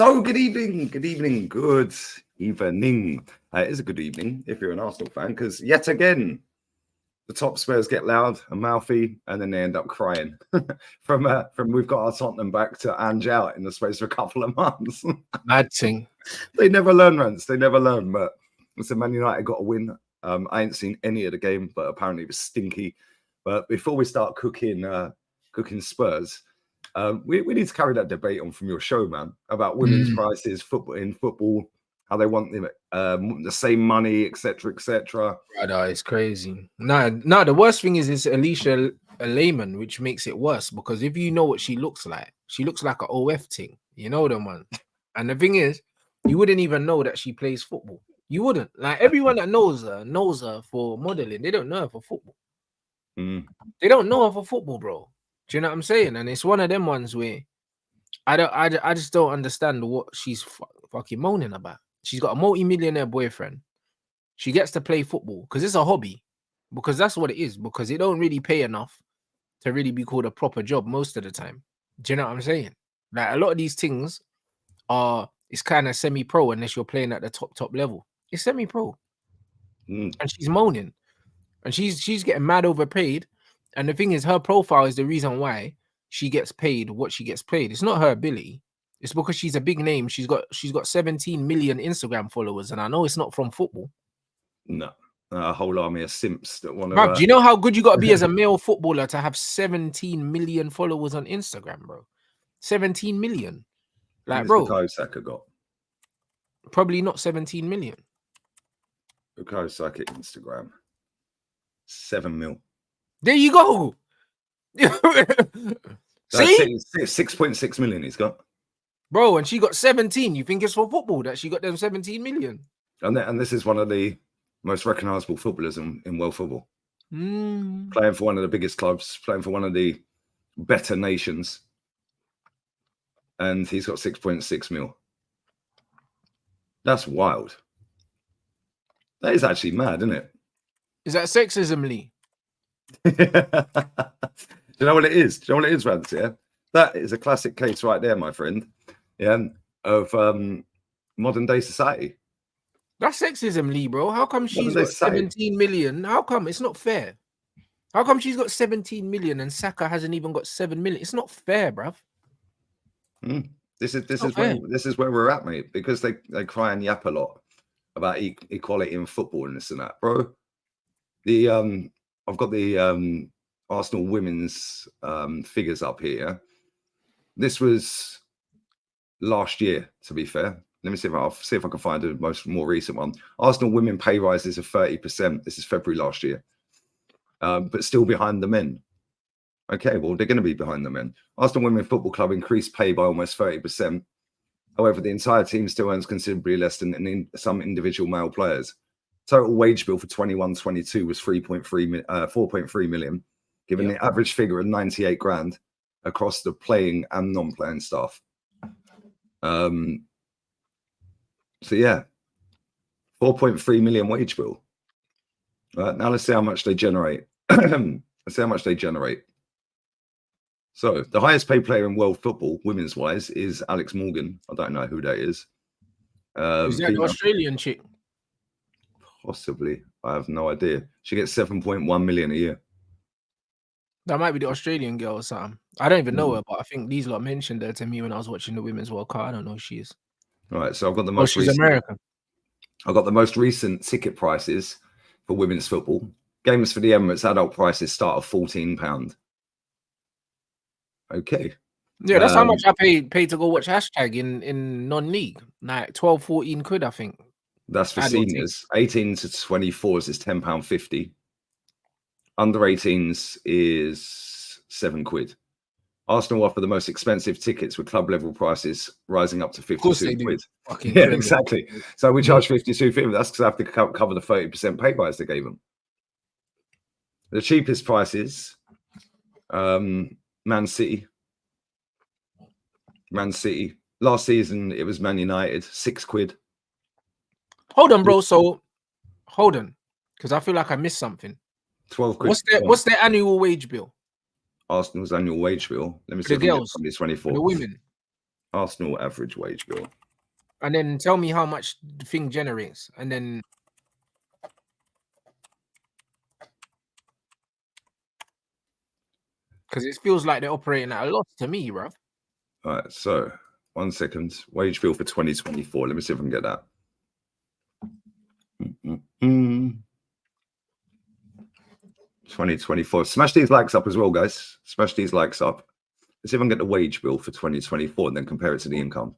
So good evening, good evening, good evening. It is a good evening if you're an Arsenal fan, because yet again, the top Spurs get loud and mouthy, and then they end up crying. from we've got our Tottenham back to Ange out in the space of a couple of months. Mad thing. They never learn, Rance. They never learn. But listen, Man United got a win. I ain't seen any of the game, but apparently it was stinky. But before we start cooking Spurs, we need to carry that debate on from your show, man, about women's prices, football, how they want the same money, etc., etc. Brother, it's crazy. No, the worst thing is Alicia a layman, which makes it worse because if you know what she looks like an OF thing. You know them one. And the thing is, you wouldn't even know that she plays football. You wouldn't. Like everyone that knows her for modeling. They don't know her for football. They don't know her for football, bro. Do you know what I'm saying? And it's one of them ones where I just don't understand what she's fucking moaning about. She's got a multi-millionaire boyfriend. She gets to play football because it's a hobby, because that's what it is, because it don't really pay enough to really be called a proper job most of the time. Do you know what I'm saying? Like a lot of these things it's kind of semi-pro unless you're playing at the top level. It's semi-pro. And she's moaning. And she's getting mad overpaid. And the thing is, her profile is the reason why she gets paid what she gets paid. It's not her ability. It's because she's a big name. She's got 17 million Instagram followers, and I know it's not from football. No, a whole army of simps that want to. Bro, do you know how good you got to be as a male footballer to have 17 million followers on Instagram, bro? 17 million, like, bro. Bukayo Saka got probably not 17 million. Bukayo Saka Instagram 7 mil. There you go. See, 6.6 million he's got, bro, and she got 17. You think it's for football that she got them 17 million? And this is one of the most recognizable footballers in world football. Playing for one of the biggest clubs, playing for one of the better nations, and he's got 6.6 mil. That's wild. That is actually mad, isn't it? Is that sexism, Lee? Do you know what it is? Do you know what it is, Rance? Yeah, that is a classic case right there, my friend. Yeah, of modern day society. That's sexism, Lee, bro. How come she's got 17 million? How come it's not fair? How come she's got 17 million and Saka hasn't even got 7 million? It's not fair, bruv. This is where we're at, mate. Because they cry and yap a lot about equality in football and this and that, bro. I've got the Arsenal women's figures up here. This was last year, to be fair. Let me see if I can find a more recent one. Arsenal women pay rises of 30%. This is February last year, but still behind the men. Okay, well, they're going to be behind the men. Arsenal Women Football Club increased pay by almost 30%. However, the entire team still earns considerably less than some individual male players. Total wage bill for 21-22 was 4.3 million, giving the average figure of 98 grand across the playing and non-playing staff. So yeah, 4.3 million wage bill. Now let's see how much they generate. Let's see how much they generate. So the highest paid player in world football, women's wise, is Alex Morgan. I don't know who that is. Is that the Australian chick? Possibly. I have no idea. She gets 7.1 million a year. That might be the Australian girl or something. I don't even know her, but I think these lot mentioned her to me when I was watching the Women's World Cup. I don't know who she is. All right, so I've got the most she's American. I've got the most recent ticket prices for women's football. Games for the Emirates adult prices start at £14. Okay. Yeah, that's how much I paid to go watch hashtag in non-league. Like 12, 14 quid, I think. That's for seniors. 18 to 24s is £10.50. Under 18s is £7. Arsenal offer the most expensive tickets with club level prices rising up to 52 quid. Yeah, exactly. So we charge 52.50. That's because I have to cover the 30% pay rise they gave them. The cheapest prices, Man City. Last season it was Man United, £6. Hold on, bro. So hold on, because I feel like I missed something. 12 quid. What's their annual wage bill? Arsenal's annual wage bill. Let me see. The girls, 24. the women. Arsenal average wage bill. And then tell me how much the thing generates. And then because it feels like they're operating at a loss to me, bro. All right, so 1 second. Wage bill for 2024. Let me see if I can get that. 2024. Smash these likes up as well, guys. Smash these likes up. Let's see if I can get the wage bill for 2024 and then compare it to the income.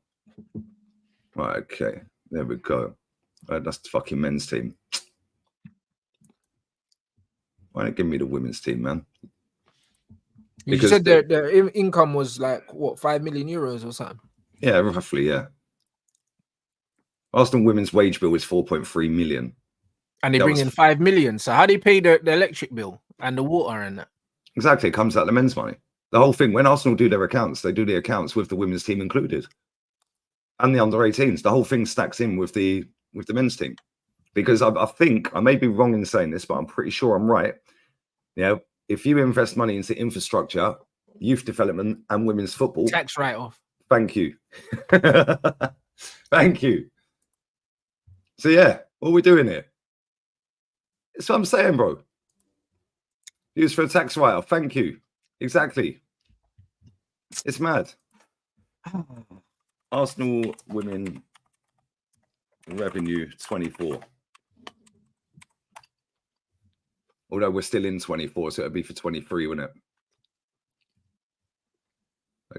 Right, okay. There we go. Right, that's the fucking men's team. Why don't give me the women's team, man? You said the income was like what, 5 million euros or something? Yeah, roughly, yeah. Arsenal women's wage bill is 4.3 million. And they bring in 5 million. So how do you pay the electric bill and the water and that? Exactly, it comes out of the men's money. The whole thing, when Arsenal do their accounts, they do the accounts with the women's team included. And the under 18s. The whole thing stacks in with the men's team. Because I think, I may be wrong in saying this, but I'm pretty sure I'm right. You know, if you invest money into infrastructure, youth development, and women's football, tax write-off. Thank you. Thank you. So yeah, what are we doing here? That's what I'm saying, bro. Use for a tax write-off. Thank you. Exactly. It's mad. Arsenal women revenue 24. Although we're still in 24, so it'd be for 23, wouldn't it?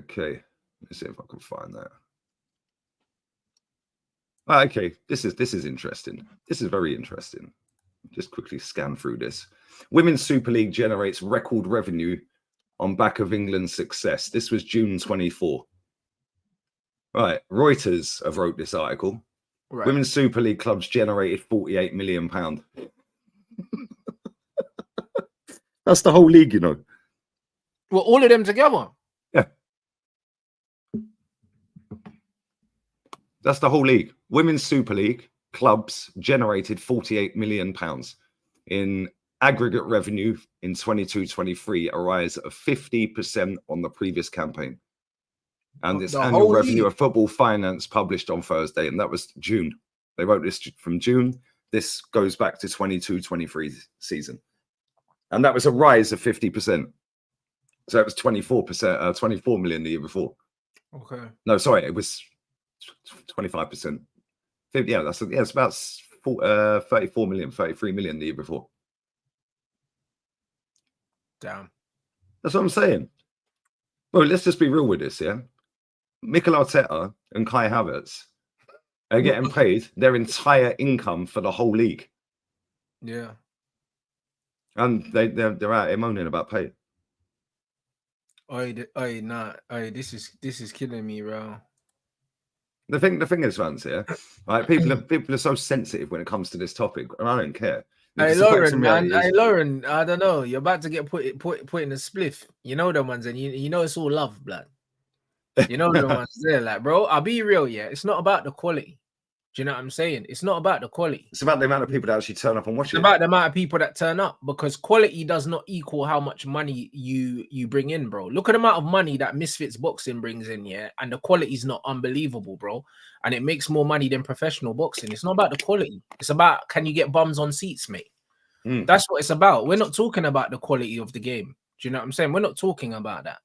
Okay. Let's see if I can find that. Okay, this is interesting. This is very interesting. Just quickly scan through this. Women's Super League generates record revenue on back of England's success. This was June 24. Right, Reuters have wrote this article. Right. Women's Super League clubs generated £48 million. That's the whole league, you know. Well, all of them together. Yeah. That's the whole league. Women's Super League clubs generated £48 million in aggregate revenue in 22-23, a rise of 50% on the previous campaign. And this annual revenue of football finance published on Thursday, and that was June. They wrote this from June. This goes back to 22-23 season. And that was a rise of 50%. So it was 24%, 24 million the year before. Okay. No, sorry, it was 25%. Yeah, it's about 34 million, 33 million the year before. Damn. That's what I'm saying. Well, let's just be real with this, yeah? Mikel Arteta and Kai Havertz are getting paid their entire income for the whole league. Yeah. And they're out here moaning about pay. This is killing me, bro. The thing is, Vance, here, right? People are so sensitive when it comes to this topic, and I don't care. Hey Lauren, man. Hey Lauren, I don't know. You're about to get put in a spliff. You know the ones, and you know it's all love, blood. You know the ones there, like, bro. I'll be real, yeah. It's not about the quality. Do you know what I'm saying? It's not about the quality. It's about the amount of people that actually turn up and watch it. It's about the amount of people that turn up, because quality does not equal how much money you bring in, bro. Look at the amount of money that Misfits Boxing brings in, yeah, and the quality is not unbelievable, bro. And it makes more money than professional boxing. It's not about the quality. It's about, can you get bums on seats, mate? That's what it's about. We're not talking about the quality of the game. Do you know what I'm saying? We're not talking about that.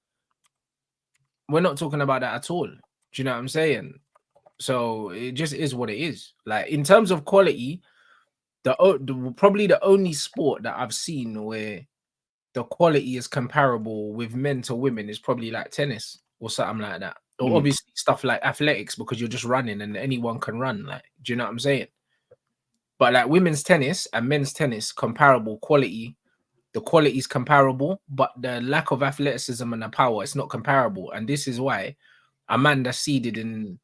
We're not talking about that at all. Do you know what I'm saying? So it just is what it is. Like, in terms of quality, probably the only sport that I've seen where the quality is comparable with men to women is probably like tennis or something like that. Or obviously stuff like athletics, because you're just running and anyone can run. Like, do you know what I'm saying? But like women's tennis and men's tennis, comparable quality. The quality is comparable, but the lack of athleticism and the power, it's not comparable. And this is why a man that's seeded in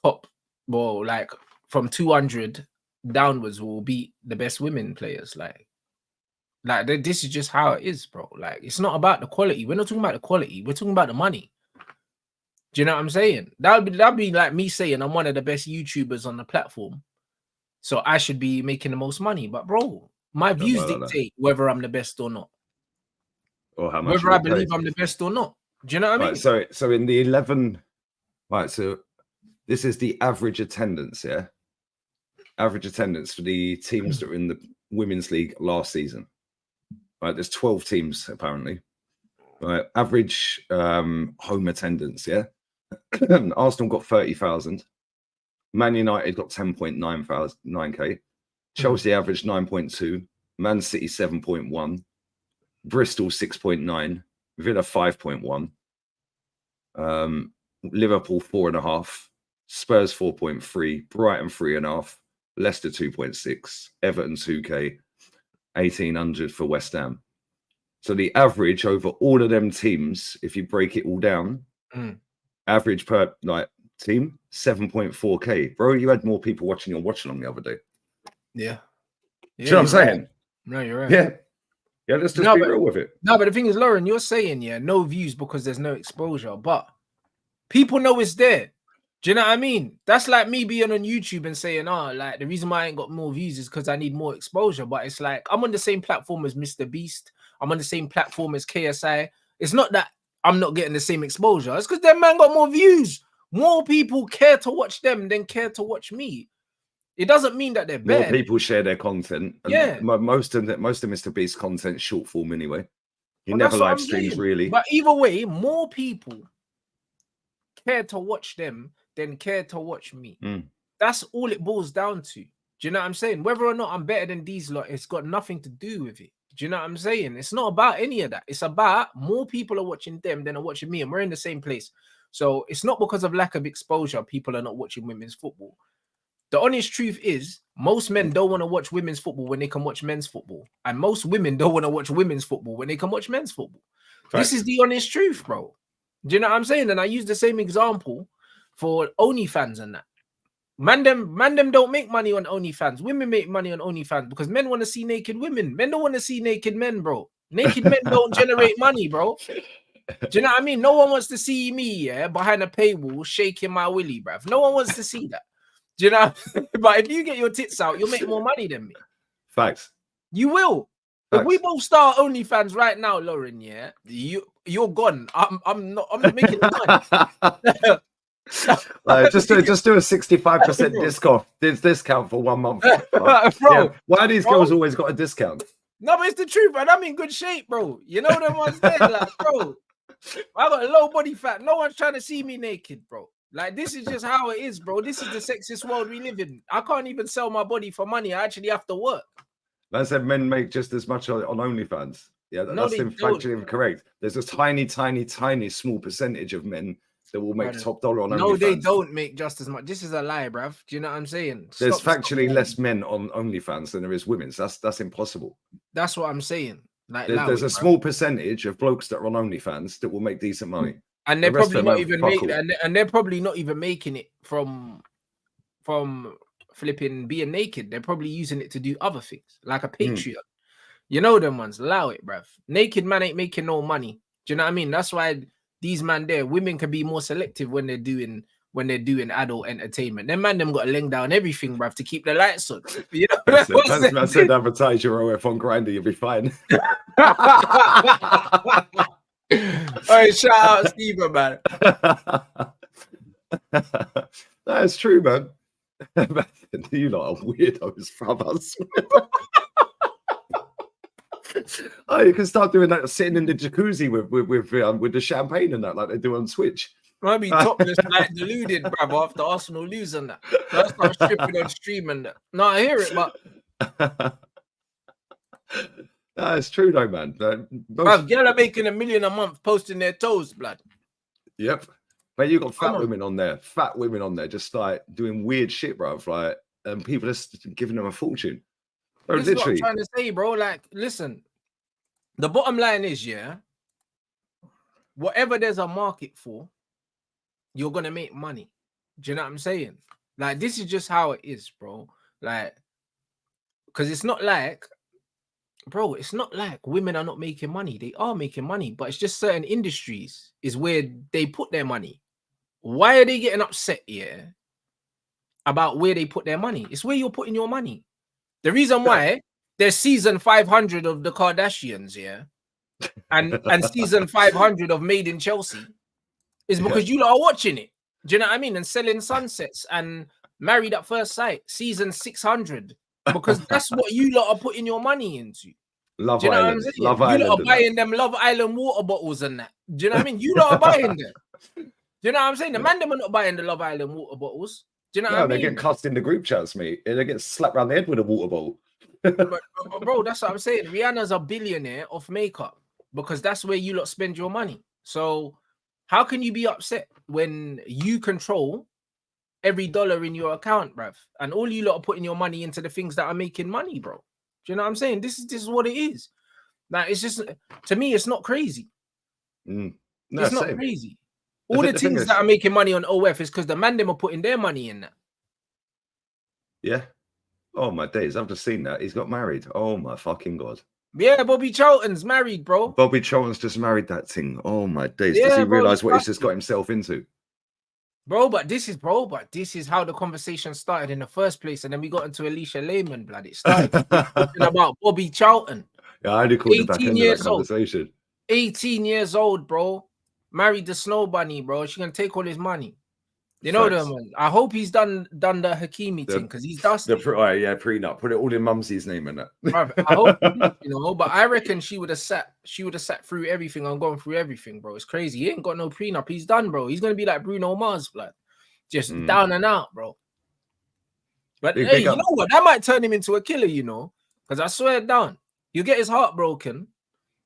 top, well, like from 200 downwards will beat the best women players. Like this is just how it is, bro. Like, it's not about the quality. We're not talking about the quality. We're talking about the money. Do you know what I'm saying? That'd be like me saying I'm one of the best YouTubers on the platform, so I should be making the most money. But bro, my views dictate whether I'm the best or not, or how much whether I believe I'm the best or not. Do you know what I mean? So in the 11 Right, so this is the average attendance, yeah? Average attendance for the teams that were in the Women's League last season. Right, there's 12 teams apparently. Right, average home attendance, yeah? Arsenal got 30,000. Man United got 10.9K. Chelsea averaged 9.2. Man City 7.1. Bristol 6.9. Villa 5.1. Liverpool 4.5. Spurs 4.3. Brighton 3.5. Leicester 2.6. Everton 2K. 1,800 for West Ham. So the average over all of them teams, if you break it all down, average per team 7.4K. Bro, you had more people watching your watch along the other day. Yeah. Do you know what I'm saying? Right. No, you're right. Yeah, let's just be real with it. No, but the thing is, Lauren, you're saying, no views because there's no exposure, but people know it's there. Do you know what I mean? That's like me being on YouTube and saying, like the reason why I ain't got more views is because I need more exposure. But it's like I'm on the same platform as Mr. Beast. I'm on the same platform as KSI. It's not that I'm not getting the same exposure. It's because them man got more views. More people care to watch them than care to watch me. It doesn't mean that they're More bad. people share their content. And most of Mr. Beast's content short form anyway. He never live streams really. But either way, more people care to watch them than care to watch me. That's all it boils down to. Do you know what I'm saying? Whether or not I'm better than these lot, it's got nothing to do with it. Do you know what I'm saying? It's not about any of that. It's about more people are watching them than are watching me, and we're in the same place. So it's not because of lack of exposure people are not watching women's football. The honest truth is, most men don't want to watch women's football when they can watch men's football. And most women don't want to watch women's football when they can watch men's football. Right. This is the honest truth, bro. Do you know what I'm saying? And I use the same example for OnlyFans and that. Man them don't make money on OnlyFans. Women make money on OnlyFans because men want to see naked women. Men don't want to see naked men, bro. Naked men don't generate money, bro. Do you know what I mean? No one wants to see me, behind a paywall shaking my willy, bruv. No one wants to see that. Do you know? But if you get your tits out, you'll make more money than me. Facts. You will. Facts. If we both start OnlyFans right now, Lauren, you're gone. I'm not making the money. Just do a 65% discount for 1 month. Bro, why are these girls always got a discount? No, but it's the truth, man. I'm in good shape, bro. You know them ones there, like, bro. I got a low body fat. No one's trying to see me naked, bro. Like, this is just how it is, bro. This is the sexist world we live in. I can't even sell my body for money. I actually have to work. I said men make just as much on OnlyFans. Yeah, that's factually incorrect. There's a tiny, small percentage of men that will make top dollar on OnlyFans. No, they don't make just as much. This is a lie, bruv. Do you know what I'm saying? There's factually less men on OnlyFans than there is women. So that's impossible. That's what I'm saying. Like, there's a small percentage of blokes that are on OnlyFans that will make decent money. And they're probably not even making and they're probably not even making it from flipping being naked. They're probably using it to do other things, like a Patreon. You know them ones. Allow it, bruv. Naked man ain't making no money. Do you know what I mean? That's why these man there, women can be more selective when they're doing adult entertainment. Them man them got to lay down everything, bruv, to keep the lights on. You know, I said advertise your OF on Grindr, you'll be fine. All right, shout out Steven, man. That's true, man. You lot are weirdos, brothers. Oh, you can start doing that, sitting in the jacuzzi with the champagne and that, like they do on Twitch. I'll be topless, like deluded, bruv, after Arsenal lose and that. So I start stripping on stream and that. No, I hear it, but no, it's true though, man. Bruv, girls are making $1 million a month posting their toes, blood. Yep. But you got fat women on there, just like doing weird shit, bruv. Like, and people are just giving them a fortune. Bro, this is what I'm trying to say, bro. Like, listen, the bottom line is, whatever there's a market for, you're gonna make money. Do you know what I'm saying? Like, this is just how it is, bro. Like, because it's not like, bro, it's not like women are not making money. They are making money, but it's just certain industries is where they put their money. Why are they getting upset about where they put their money? It's where you're putting your money. The reason why there's season 500 of the Kardashians, and season 500 of Made in Chelsea is because you lot are watching it. Do you know what I mean? And selling sunsets and Married at First Sight, season 600, because that's what you lot are putting your money into. Love Do you know Island, what I'm saying? Love You lot Island, are and that. buying them Love Island water bottles and that. Do you know what I mean? You lot are buying them. Do you know what I'm saying? The man them are not buying the Love Island water bottles. Do you know what I No, they mean? get cussed in the group chats, mate. And they get slapped around the head with a water bottle. But, bro, that's what I'm saying. Rihanna's a billionaire of makeup because that's where you lot spend your money. So how can you be upset when you control every dollar in your account, bruv? And all you lot are putting your money into the things that are making money, bro. Do you know what I'm saying? This is what it is. Like, it's just, to me, it's not crazy. No, It's not same. crazy. All the things that are making money on OF is because the man them are putting their money in that. Yeah. Oh my days, I've just seen that. He's got married. Oh my fucking God. Yeah, Bobby Charlton's married, bro. Bobby Charlton's just married that thing. Oh my days. Yeah, Does he bro, realize what he's just got himself into? But this is how the conversation started in the first place. And then we got into Alicia Lehman, blood. It started talking about Bobby Charlton. Yeah, I only caught the back 18 end of that years old. conversation. 18 years old, bro. Married the Snow Bunny, bro. She gonna take all his money. You know them, man. I hope he's done the Hakimi thing because he's dusty. Prenup. Put it all in Mumsy's name in it. Bruv, I hope he did, you know, but I reckon she would have sat through everything and gone through everything, bro. It's crazy. He ain't got no prenup. He's done, bro. He's gonna be like Bruno Mars, blood. Just down and out, bro. But hey, you know what? That might turn him into a killer, you know, because I swear down, you get his heart broken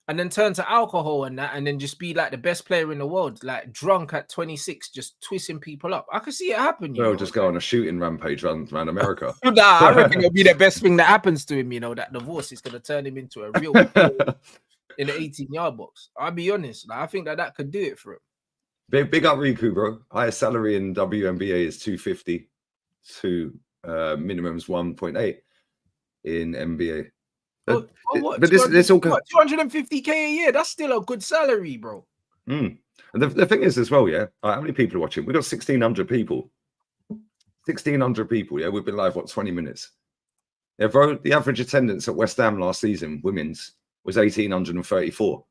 and then turn to alcohol and that, and then just be like the best player in the world, like drunk at 26, just twisting people up. I could see it happen. You know? Just go on a shooting rampage around America. I reckon it'll be the best thing that happens to him. You know, that divorce is going to turn him into a real in the 18-yard box. I'll be honest. Like, I think that could do it for him. Big up Riku, bro. Highest salary in WNBA is 250 to minimum's 1.8 in NBA. But this all 250K a year. That's still a good salary, bro. And the thing is as well, yeah. How many people are watching? We got 1,600 people. 1,600 people. Yeah, we've been live 20 minutes. Yeah, bro. The average attendance at West Ham last season, women's, was 1,834.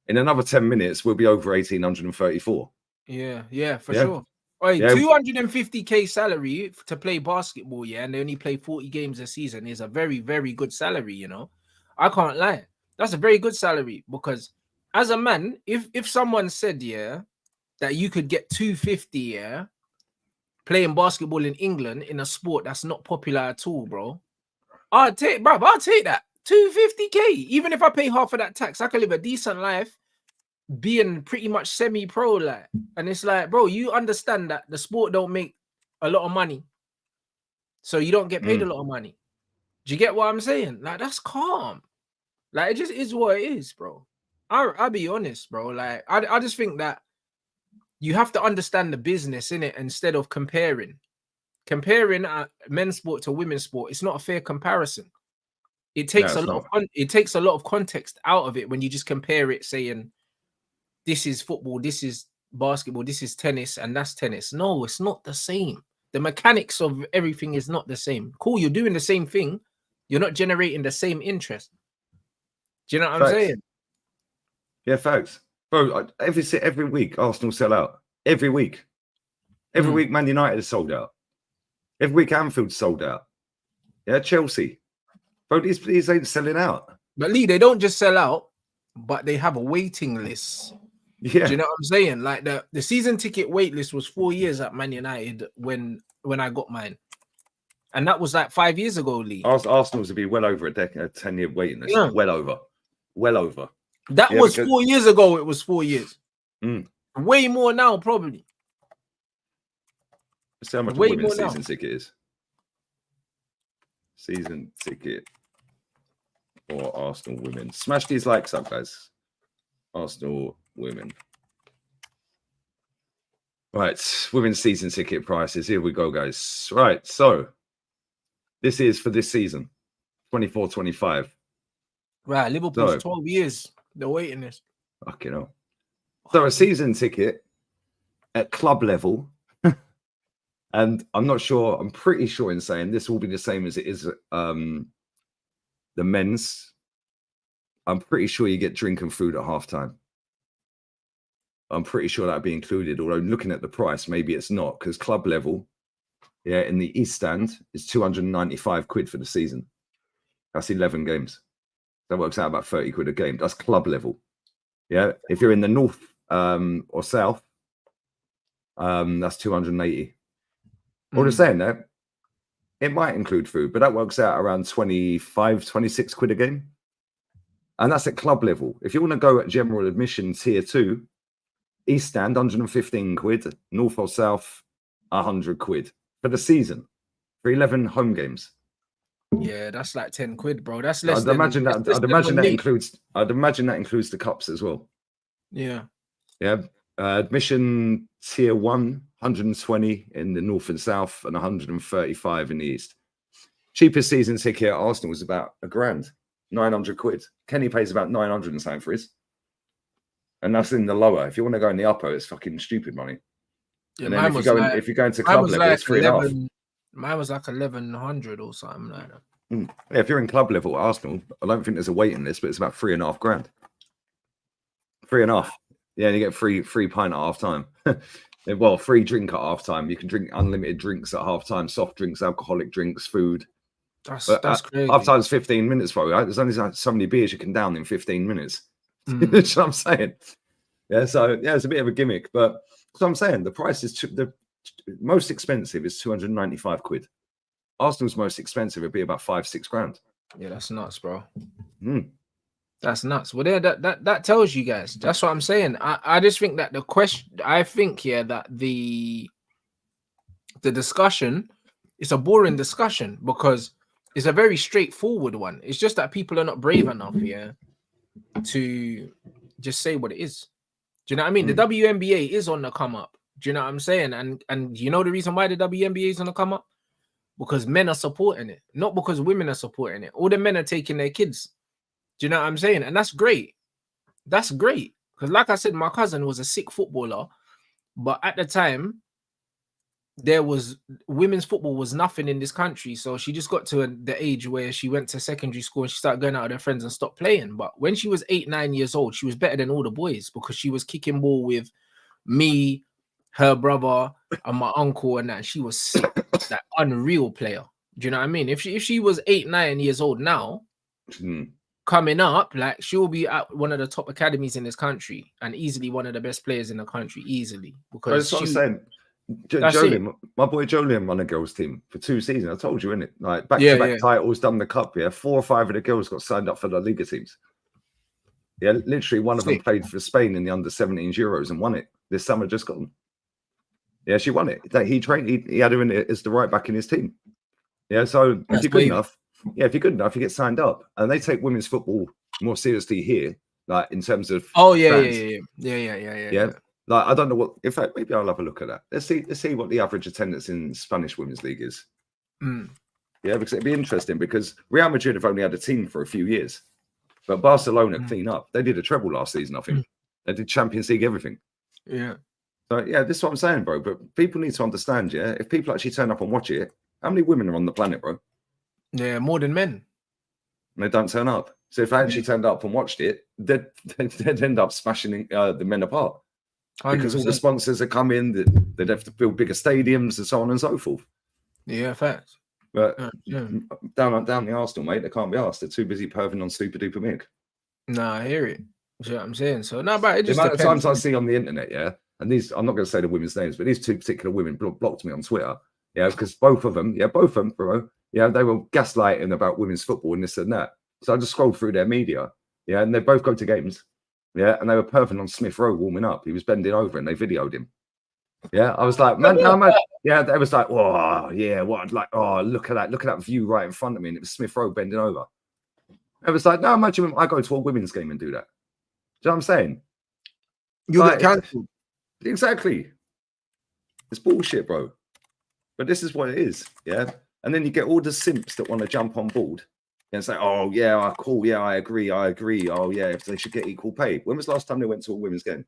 In another 10 minutes, we'll be over 1,834. Yeah, for sure. Right, 250K salary to play basketball, yeah, and they only play 40 games a season is a very, very good salary, you know. I can't lie. That's a very good salary because as a man, if someone said, yeah, that you could get 250, yeah, playing basketball in England in a sport that's not popular at all, bro, I'll take that. 250K. Even if I pay half of that tax, I can live a decent life being pretty much semi-pro, like. And it's like, bro, you understand that the sport don't make a lot of money, so you don't get paid a lot of money. Do you get what I'm saying? Like, that's calm. Like, it just is what it is, bro. I'll be honest, bro. Like, I just think that you have to understand the business in it instead of comparing men's sport to women's sport. It's not a fair comparison. It takes a lot of context out of it when you just compare it, saying this is football, this is basketball, this is tennis, and that's tennis. No, it's not the same. The mechanics of everything is not the same. Cool, you're doing the same thing. You're not generating the same interest. Do you know what I'm saying? Yeah, facts. Bro, every week, Arsenal sell out. Every week. Every week, Man United is sold out. Every week, Anfield's sold out. Yeah, Chelsea. Bro, these ain't selling out. But Lee, they don't just sell out, but they have a waiting list. Yeah. Do you know what I'm saying? Like the season ticket wait list was 4 years at Man United when I got mine. And that was like 5 years ago, Lee. Arsenal's would be well over a 10-year waiting list. Yeah. Well over. That was 4 years ago. It was 4 years. Way more now, probably. Let's see how much a women's season ticket is. Season ticket for Arsenal women. Smash these likes up, guys. Arsenal women. Right, women's season ticket prices. Here we go, guys. Right, so this is for this season, 24-25. Right, Liverpool's 12 years. They're waiting this. Fucking hell. So a season ticket at club level, and I'm pretty sure in saying this will be the same as it is the men's. I'm pretty sure you get drink and food at halftime. I'm pretty sure that'd be included. Although looking at the price, maybe it's not, because club level, yeah, in the East Stand is 295 quid for the season. That's 11 games. That works out about 30 quid a game. That's club level. Yeah. If you're in the North or South, that's 280. All I'm saying that it might include food, but that works out around 25, 26 quid a game. And that's at club level. If you want to go at general admission tier 2, East Stand, 115 quid, North or South, 100 quid for the season for 11 home games. Yeah, that's like 10 quid, bro. That's less I'd than, imagine that. that's I'd imagine that league. includes. I'd imagine that includes the cups as well. Yeah. Yeah. Admission tier 1, 120 in the North and South, and 135 in the East. Cheapest season ticket at Arsenal was about £1,000, 900 quid. Kenny pays about 900 and something for his. And that's in the lower. If you want to go in the upper, it's fucking stupid money. Yeah, and then if you go into club level, it's 3.5. Mine was like 1,100 or something like that. Yeah, if you're in club level at Arsenal, I don't think there's a waiting list, but it's about £3,500. 3.5. Yeah, and you get free pint at half time. Well, free drink at half time. You can drink unlimited drinks at half time, soft drinks, alcoholic drinks, food. That's crazy. Half time's 15 minutes, bro. Right? There's only so many beers you can down in 15 minutes. That's what I'm saying. Yeah, so yeah, it's a bit of a gimmick, but so I'm saying the price is the most expensive is 295 quid. Arsenal's most expensive would be about 5-6 grand. Yeah, that's nuts, bro. That's nuts. Well, there, that tells you guys. That's what I'm saying. I just think that the question, I think, yeah, that the discussion is a boring discussion because it's a very straightforward one. It's just that people are not brave enough, yeah, to just say what it is. Do you know what I mean? The WNBA is on the come up. Do you know what I'm saying? And you know the reason why the WNBA is on the come up? Because men are supporting it, not because women are supporting it. All the men are taking their kids. Do you know what I'm saying? And that's great. That's great. Because like I said, my cousin was a sick footballer, but at the time, there was women's football was nothing in this country. So she just got to the age where she went to secondary school and she started going out with her friends and stopped playing. But when she was 8-9 years old, she was better than all the boys because she was kicking ball with me, her brother, and my uncle, and that. She was sick, that unreal player. Do you know what I mean? If she was 8-9 years old now, coming up, like she'll be at one of the top academies in this country and easily one of the best players in the country, easily. Because that's what I'm saying. Jolien, my boy Jolien won a girls' team for 2 seasons. I told you, innit? Like back-to-back titles, done the cup. Yeah, 4 or 5 of the girls got signed up for the Liga teams. Yeah, literally one of them played for Spain in the under-17s Euros and won it this summer. Just gone. Yeah, she won it. He trained. He had her in as the right back in his team. Yeah, so if you're good enough, you get signed up, and they take women's football more seriously here, like in terms of yeah. Like I don't know what. In fact, maybe I'll have a look at that. Let's see what the average attendance in Spanish women's league is. Yeah, because it'd be interesting because Real Madrid have only had a team for a few years, but Barcelona clean up. They did a treble last season, I think. They did Champions League, everything. Yeah. So yeah, this is what I'm saying, bro. But people need to understand, yeah, if people actually turn up and watch it, how many women are on the planet, bro? Yeah, more than men. And they don't turn up. So if I actually turned up and watched it, they'd end up smashing the men apart. 100%. Because all the sponsors are coming, they'd have to build bigger stadiums and so on and so forth. Yeah, facts. But down the Arsenal, mate, they can't be asked. They're too busy perving on super duper mig. Nah, I hear it. You know what I'm saying? So no, but it just the amount of times I see on the internet, yeah, and these, I'm not going to say the women's names, but these 2 particular women blocked me on Twitter, yeah, because both of them, bro, yeah, they were gaslighting about women's football and this and that. So I just scrolled through their media, yeah, and they both go to games, yeah, and they were perving on Smith Rowe warming up. He was bending over and they videoed him. Yeah, I was like, man, yeah, they was like, oh, yeah, what, like, oh, look at that view right in front of me, and it was Smith Rowe bending over. I was like, no, imagine I go to a women's game and do that. Do you know what I'm saying? You'll get cancelled. Exactly. It's bullshit, bro. But this is what it is, yeah? And then you get all the simps that want to jump on board and say, oh, yeah, cool, yeah, I agree. Oh, yeah, if they should get equal pay. When was the last time they went to a women's game?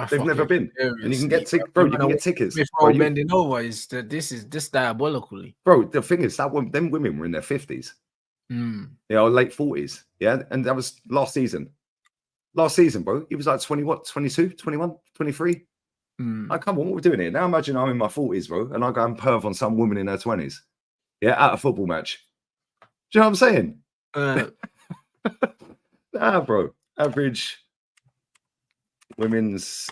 They've never been. And you can get tickets, bro. You can get tickets. Before bending over is this diabolically. Bro, the thing is, them women were in their 50s. Yeah, or late 40s. Yeah, and that was last season. last season, bro. He was like 20, what, 22, 21, 23? Like, come on, what are we doing here? Now imagine I'm in my 40s, bro, and I go and perv on some woman in her 20s. Yeah, at a football match. Do you know what I'm saying? Nah, bro. Average women's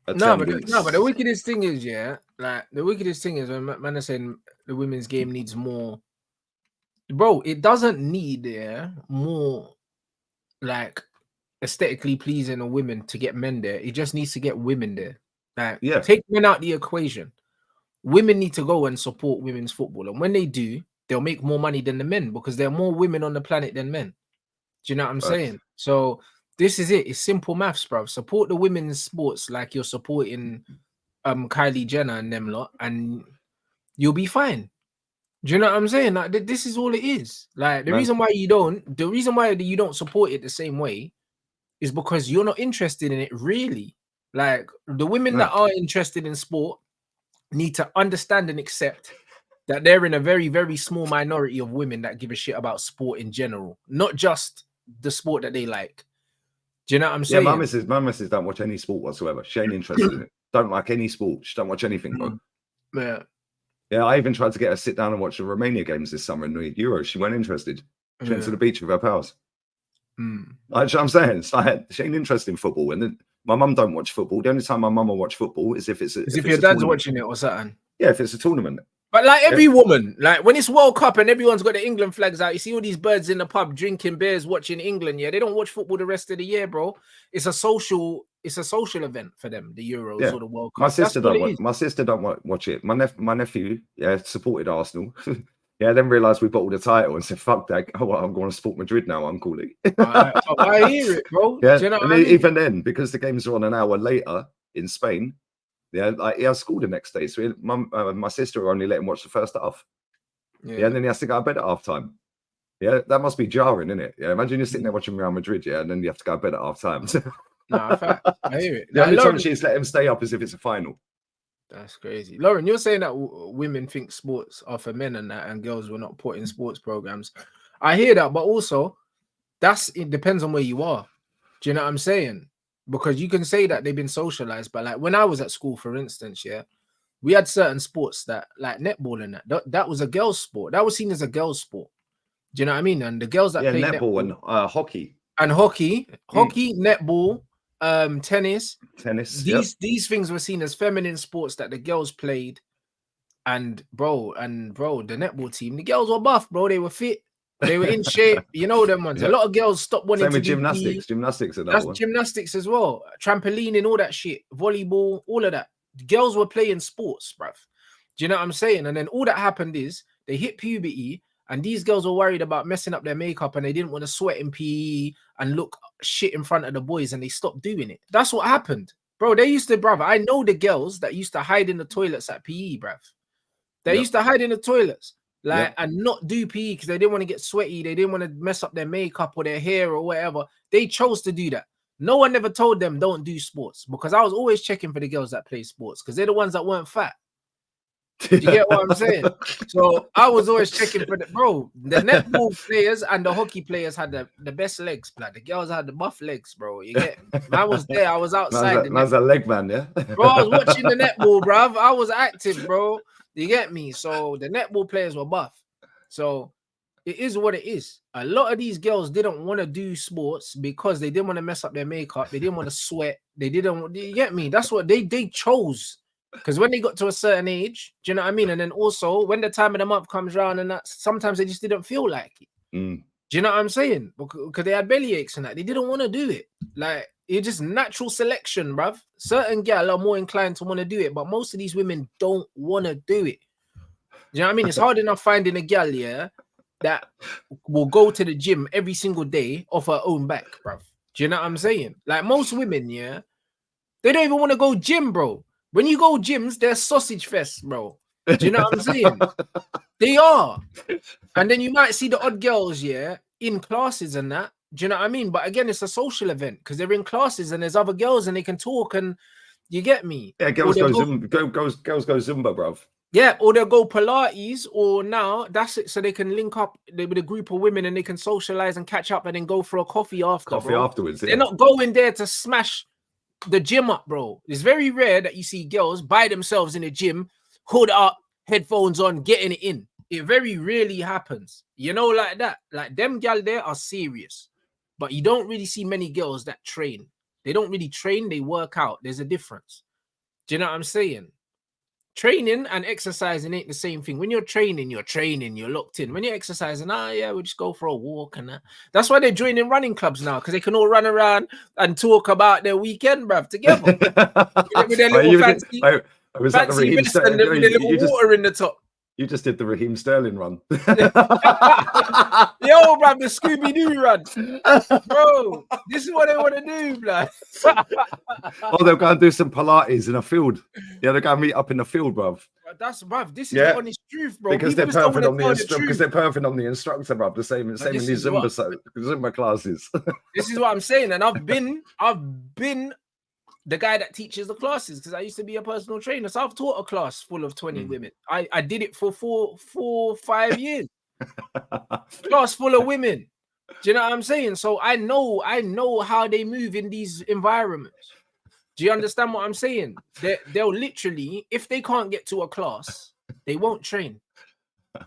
attendance. No, but the wickedest thing is, yeah, like the wickedest thing is when man are saying the women's game needs more. Bro, it doesn't need more like aesthetically pleasing of women to get men there. It just needs to get women there. Like, Yeah. take men out the equation. Women need to go and support women's football, and when they do, they'll make more money than the men because there are more women on the planet than men. Do you know what I'm saying? So this is it. It's simple maths, bro. Support the women's sports like you're supporting Kylie Jenner and them lot, and you'll be fine. Do you know what I'm saying? Like this is all it is. Like the reason why you don't support it the same way is because you're not interested in it, really. Like the women that are interested in sport need to understand and accept that they're in a very, very small minority of women that give a shit about sport in general, not just the sport that they like. Do you know what I'm saying? Yeah, my missus don't watch any sport whatsoever. She ain't interested in it. Don't like any sport. She don't watch anything, bro. Yeah. Yeah, I even tried to get her to sit down and watch the Romania games this summer in the Euros. She weren't interested. She went to the beach with her pals. Like, you know what I'm saying? It's like, she ain't interested in football. And then my mum don't watch football. The only time my mum will watch football is if it's if your dad's watching it or something. Yeah, if it's a tournament. But like every woman, like when it's World Cup and everyone's got the England flags out, you see all these birds in the pub drinking beers, watching England. Yeah, they don't watch football the rest of the year, bro. It's a social event for them, the Euros or the World Cup. My sister don't watch it. My nephew, supported Arsenal. Then realised we bottled the title and said, "Fuck that! Oh, well, I'm going to support Madrid now, Uncle Lee." I hear it, bro. Yeah, do you know and even then, because the games are on an hour later in Spain. Yeah, like he has school the next day, so my sister only let him watch the first half. Yeah, and then he has to go to bed at half time. Yeah, that must be jarring, isn't it? Yeah, imagine you're sitting there watching Real Madrid, and then you have to go to bed at half time. No, fact. I hear it. The only time she's let him stay up is if it's a final. That's crazy. Lauren, you're saying that women think sports are for men and that, and girls were not put in sports programs. I hear that, but also it depends on where you are. Do you know what I'm saying? Because you can say that they've been socialized, but like when I was at school, for instance, we had certain sports that like netball and that was a girls' sport. That was seen as a girls' sport. Do you know what I mean? And the girls that played netball and hockey. And hockey, netball, tennis. These things were seen as feminine sports that the girls played. And bro, the netball team, the girls were buff, bro. They were fit. They were in shape. You know them ones. A lot of girls stopped wanting to do gymnastics. Gymnastics and that's gymnastics as well. Trampoline and all that shit. Volleyball, all of that. The girls were playing sports, bruv. Do you know what I'm saying? And then all that happened is they hit puberty, and these girls were worried about messing up their makeup, and they didn't want to sweat in PE and look shit in front of the boys, and they stopped doing it. That's what happened, bro. They used to, bruv. I know the girls that used to hide in the toilets at PE, bruv. They used to hide in the toilets. And not do PE because they didn't want to get sweaty. They didn't want to mess up their makeup or their hair or whatever. They chose to do that. No one ever told them don't do sports, because I was always checking for the girls that play sports because they're the ones that weren't fat. Do you get what I'm saying? So I was always checking for the netball players and the hockey players had the best legs, blood. The girls had the buff legs, bro. You get me? I was there. I was outside. Man's a leg man, yeah. Bro, I was watching the netball, bruv. I was active, bro. You get me? So the netball players were buff. So it is what it is. A lot of these girls didn't want to do sports because they didn't want to mess up their makeup. They didn't want to sweat. They didn't. You get me? That's what they chose. Because when they got to a certain age, do you know what I mean? And then also when the time of the month comes around, and that sometimes they just didn't feel like it. Do you know what I'm saying? Because they had belly aches and that. They didn't want to do it. Like, it's just natural selection, bruv. Certain girls are more inclined to want to do it, but most of these women don't want to do it. You know what I mean? It's hard enough finding a girl, that will go to the gym every single day off her own back, bruv. Do you know what I'm saying? Like most women, they don't even want to go gym, bro. When you go gyms, they're sausage fest, bro. Do you know what I'm saying? They are. And then you might see the odd girls, in classes and that. Do you know what I mean? But again, it's a social event because they're in classes and there's other girls and they can talk, and you get me. Yeah, girls go Zumba, bruv. Yeah, or they'll go Pilates, or now that's it, so they can link up with a group of women and they can socialize and catch up and then go for a coffee after, Coffee bro. afterwards. They're Yeah. not going there to smash the gym up, bro. It's very rare that you see girls by themselves in the gym, hood up, headphones on, getting it in. It very rarely happens, you know, like that. Like them gal there are serious, but you don't really see many girls that train. They don't really train, they work out. There's a difference. Do you know what I'm saying? Training and exercising ain't the same thing. When you're training, you're locked in. When you're exercising, yeah, we'll just go for a walk and that. That's why they're joining running clubs now, because they can all run around and talk about their weekend, bruv, together. With their little fancy was that the vest Raheem and Sterling? with their little water in the top. You just did the Raheem Sterling run. Yo, bruv, the Scooby-Doo run. Bro, this is what they want to do, blood. Oh, they'll go and do some Pilates in a field. Yeah, they'll go and meet up in the field, bruv. That's, bruv, this is the honest truth, bro. Because they're perfect on the instructor, bruv. The same in the Zumba classes. This is what I'm saying, and I've been the guy that teaches the classes, because I used to be a personal trainer. So I've taught a class full of 20 women. I did it for 5 years. Class full of women. Do you know what I'm saying? So I know how they move in these environments. Do you understand what I'm saying? They'll literally, if they can't get to a class, they won't train.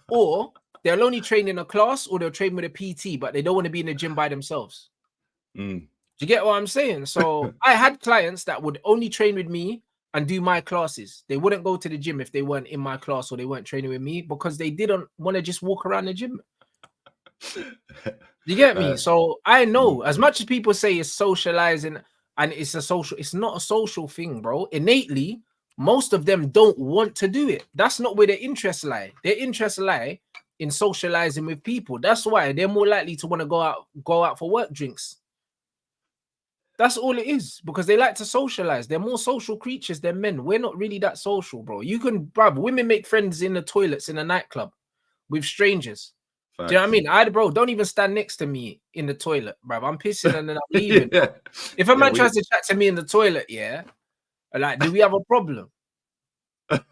Or they'll only train in a class, or they'll train with a PT, but they don't want to be in the gym by themselves. Do you get what I'm saying? So I had clients that would only train with me and do my classes. They wouldn't go to the gym if they weren't in my class or they weren't training with me, because they didn't want to just walk around the gym. You get me? So I know, as much as people say it's socializing and it's not a social thing, bro. Innately, most of them don't want to do it. That's not where their interests lie. Their interests lie in socializing with people. That's why they're more likely to want to go out for work drinks. That's all it is, because they like to socialize. They're more social creatures than men. We're not really that social, bro. You can, bruv, women make friends in the toilets in a nightclub with strangers. Facts. Do you know what I mean? Bro, don't even stand next to me in the toilet, bruv. I'm pissing and then I'm leaving. Yeah. If a man tries to chat to me in the toilet, like, do we have a problem? Like,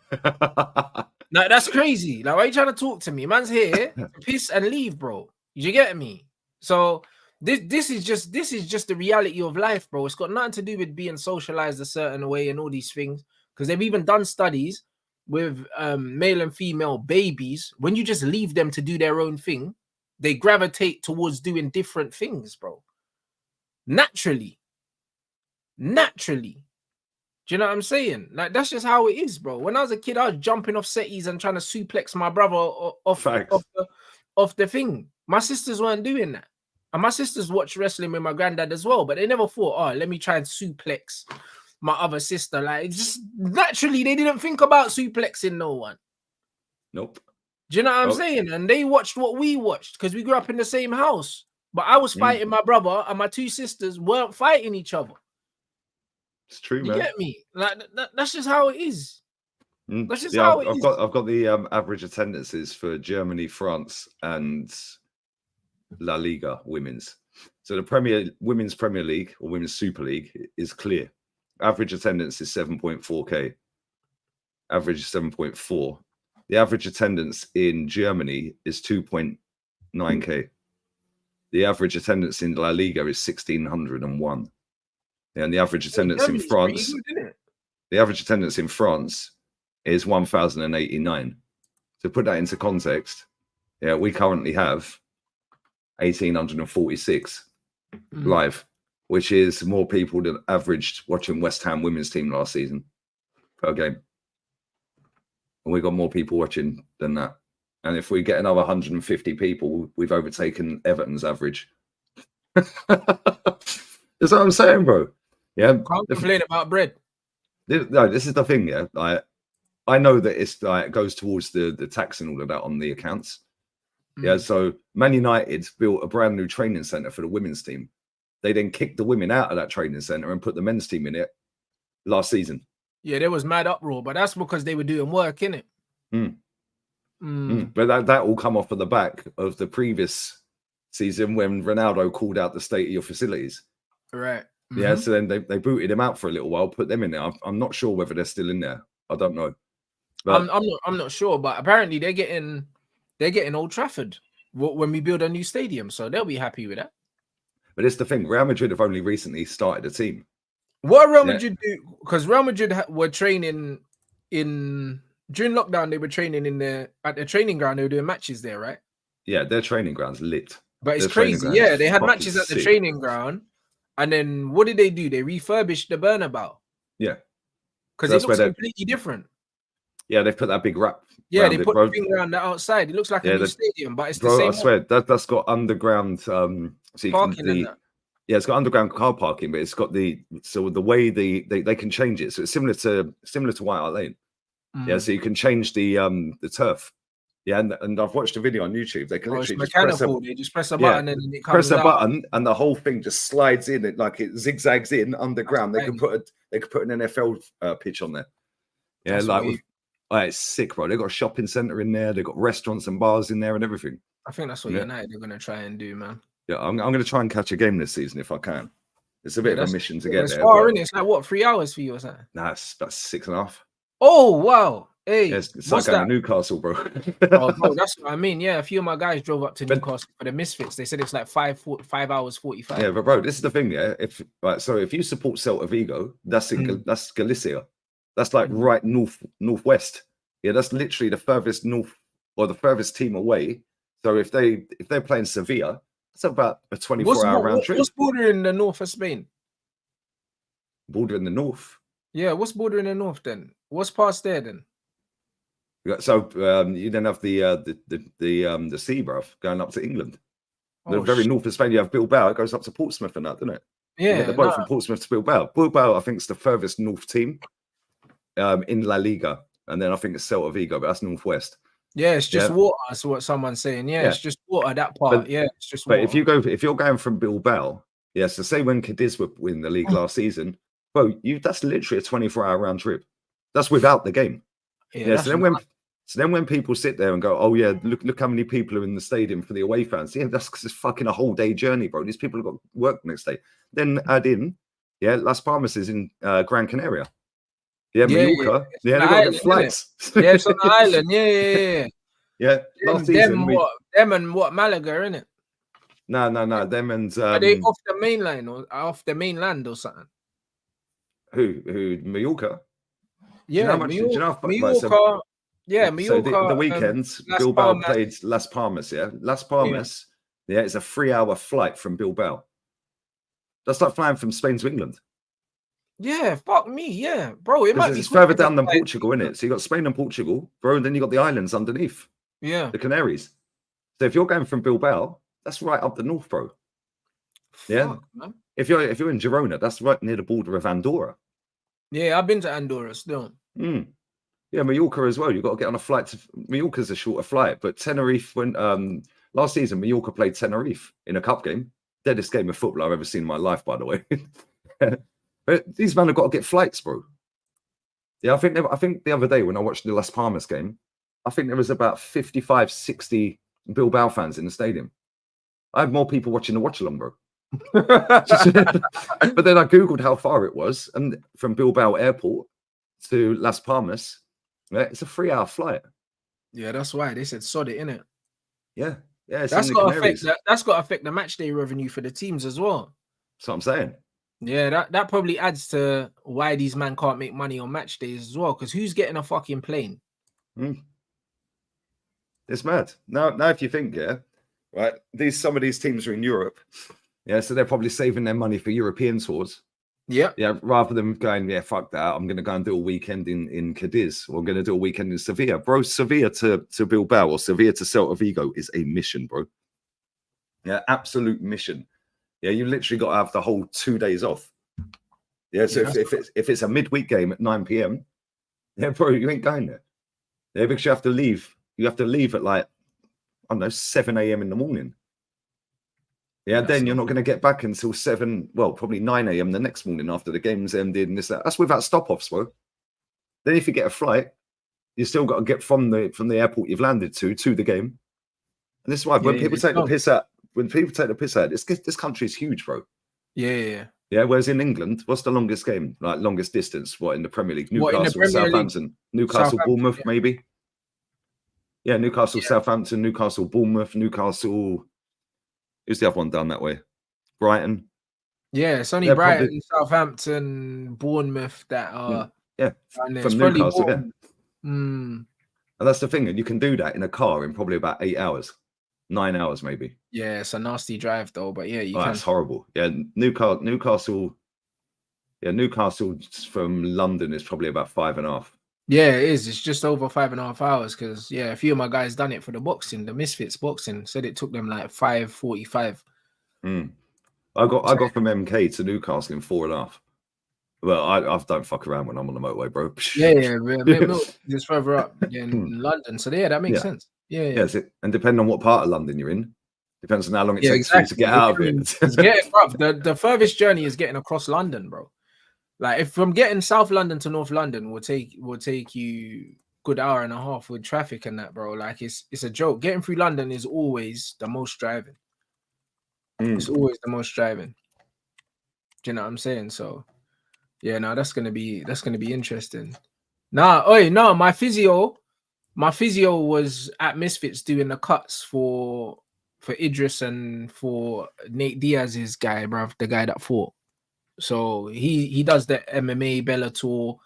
that's crazy. Like, why are you trying to talk to me? Man's here to piss and leave, bro. You get me? So this is just the reality of life, bro. It's got nothing to do with being socialized a certain way and all these things, because they've even done studies with male and female babies. When you just leave them to do their own thing, they gravitate towards doing different things, bro. Naturally. Do you know what I'm saying? Like, that's just how it is, bro. When I was a kid, I was jumping off settees and trying to suplex my brother off the thing. My sisters weren't doing that. And my sisters watched wrestling with my granddad as well, but they never thought, let me try and suplex my other sister. Like, just naturally, they didn't think about suplexing no one. Nope. Do you know what I'm saying? And they watched what we watched, because we grew up in the same house. But I was fighting my brother, and my two sisters weren't fighting each other. It's true, man. You get me? Like, that's just how it is. That's just how it is. I've got the average attendances for Germany, France, and La Liga women's. So the Women's Premier League or Women's Super League is clear. Average attendance is 7.4K. Average is 7.4. The average attendance in Germany is 2.9K. The average attendance in La Liga is 1,601. And the average attendance in France, is 1,089. To put that into context, we currently have 1,846 live, which is more people than averaged watching West Ham women's team last season per game. And we got more people watching than that. And if we get another 150 people, we've overtaken Everton's average. That's what I'm saying, bro. Yeah, can't complain about bread. No, this is the thing. I know that it's it goes towards the tax and all of that on the accounts. Yeah, so Man United built a brand new training center for the women's team. They then kicked the women out of that training center and put the men's team in it last season. Yeah, there was mad uproar, but that's because they were doing work, innit? But that all come off of the back of the previous season when Ronaldo called out the state of your facilities. Right. Yeah, so then they booted him out for a little while, put them in there. I'm not sure whether they're still in there. I don't know. But I'm not sure, but apparently they're getting Old Trafford when we build a new stadium, so they'll be happy with that. but it's the thing. Real Madrid have only recently started a team. What Real Madrid do? Because Real Madrid were training during lockdown. They were training at the training ground. They were doing matches there, right? Yeah, their training ground's lit. But it's Their training crazy. ground is Yeah, they had fucking matches at the sick. training ground, and then what did they do? They refurbished the Bernabeu. Yeah, because it looks completely different. Yeah, they've put that big wrap. Yeah, they put the thing around the outside. It looks like a new stadium, but it's the same. I swear that's got underground. So you parking can yeah, it's got underground car parking, but it's got the way they can change it. So it's similar to White Hart Lane. Yeah, so you can change the turf. Yeah, and I've watched a video on YouTube. They can literally just press a button and it comes press a out. button and the whole thing just slides in. It zigzags in underground. They could put an NFL pitch on there. Yeah, it's sick, bro. They've got a shopping center in there. They've got restaurants and bars in there and everything. I think that's what United are going to try and do, man. Yeah, I'm going to try and catch a game this season if I can. It's a bit of a mission to get there. It's far, isn't it? It's like, what, 3 hours for you or something? Nah, it's about 6.5. Oh, wow. Hey, yeah, it's like going to Newcastle, bro. Oh, bro, that's what I mean. Yeah, a few of my guys drove up to Newcastle for the Misfits. They said it's like 5 hours 45. Yeah, but bro, this is the thing, yeah. If you support Celta Vigo, that's that's Galicia. That's like right northwest. Yeah, that's literally the furthest north or the furthest team away. So if they're playing Sevilla, it's about a 24-hour round trip. What's bordering the north of Spain? Bordering the north. Yeah, what's bordering the north then? What's past there then? So you then have the sea, bruv, going up to England. The very north of Spain, you have Bilbao. It goes up to Portsmouth and that, doesn't it? Yeah, they're both from Portsmouth to Bilbao. Bilbao, I think, is the furthest north team in La Liga, and then I think it's Celta Vigo, but that's northwest. Yeah, it's just water. That's what someone's saying. Yeah, it's just water. That part. It's just water. But if you're going from Bilbao, so say when Cadiz were in the league last season, bro, that's literally a 24-hour round trip. That's without the game. Yeah. So then when people sit there and go, oh yeah, look how many people are in the stadium for the away fans. Yeah, that's because it's fucking a whole day journey, bro. These people have got work next day. Then add in, Las Palmas is in Gran Canaria. Yeah, Mallorca. Yeah, they've got to get flights. Yeah, it's on the island. Yeah. Yeah. Last season, them and Malaga, innit? No. Them and are they off the main line or off the mainland or something? Who? Mallorca? Yeah, Mallorca. Yeah, Mallorca. So the weekends, Bilbao played Las Palmas. Yeah, Las Palmas. Yeah, it's a 3-hour flight from Bilbao. That's like flying from Spain to England. Yeah, fuck me, yeah, bro. It's further down than Portugal, isn't it? So you got Spain and Portugal, bro, and then you got the islands underneath. Yeah, the Canaries. So if you're going from Bilbao, that's right up the north, bro. Yeah, man. If you're in Girona, that's right near the border of Andorra. Yeah, I've been to Andorra still. Yeah, Mallorca as well. You've got to get on a flight to Mallorca's a shorter flight, but Tenerife when last season Mallorca played Tenerife in a cup game. Deadest game of football I've ever seen in my life, by the way. But these men have got to get flights, bro. Yeah, I think the other day when I watched the Las Palmas game, I think there was about 55, 60 Bilbao fans in the stadium. I had more people watching the watch along, bro. But then I googled how far it was, and from Bilbao Airport to Las Palmas, it's a 3-hour flight. Yeah, that's why they said sod it, innit? Yeah. That's got to affect the match day revenue for the teams as well. That's what I'm saying. Yeah, that probably adds to why these men can't make money on match days as well. Because who's getting a fucking plane? It's mad. Now, if you think, right, some of these teams are in Europe, so they're probably saving their money for European tours. Yeah, rather than going, fuck that, I'm going to go and do a weekend in Cadiz, or I'm going to do a weekend in Sevilla. Bro, Sevilla to Bilbao or Sevilla to Celta Vigo is a mission, bro. Yeah, absolute mission. Yeah, you literally got to have the whole 2 days off. Yeah, so if it's a midweek game at 9 p.m, bro, you ain't going there. Yeah, because you have to leave. You have to leave at like, I don't know, 7 a.m. in the morning. Yeah, then you're not going to get back until probably 9 a.m. the next morning after the game's ended and this, that. That's without stop-offs, bro. Then if you get a flight, you still got to get from the airport you've landed to the game. And this is why when people take the piss out, this country is huge, bro. Yeah. Yeah, whereas in England, what's the longest game? Like longest distance? What in the Premier League? What in the Newcastle, Premier League? Southampton, Newcastle, Southampton, Bournemouth, maybe. Yeah, Newcastle, yeah. Southampton, Newcastle, Bournemouth, Newcastle. Who's the other one down that way? Brighton. Yeah, it's only They're probably Brighton, Southampton, Bournemouth that are yeah down there. It's from probably Newcastle. Yeah, Bournemouth. and that's the thing, and you can do that in a car in probably about 8 hours, 9 hours maybe. Yeah, it's a nasty drive though, but yeah, you Oh, can. that's horrible. Yeah, Newcastle. Yeah, Newcastle from London is probably about 5.5. Yeah, it is. It's just over 5.5 hours because yeah, a few of my guys done it for the boxing, the Misfits boxing. Said it took them like 5:45. I got from MK to Newcastle in 4.5. Well, I don't fuck around when I'm on the motorway, bro. Yeah, just further up in London. So yeah, that makes sense. Yeah. Yes, and depending on what part of London you're in, depends on how long it Yeah, takes for you to get out of it. It's getting rough. The furthest journey is getting across London, bro. Like if from getting South London to North London will take you good hour and a half with traffic and that, bro. Like it's a joke. Getting through London is always the most driving. It's always the most driving. Do you know what I'm saying? So yeah, no, that's gonna be interesting. No, my physio was at Misfits doing the cuts for Idris and for Nate Diaz's guy, bruv, the guy that fought. So he does the MMA, Bellator,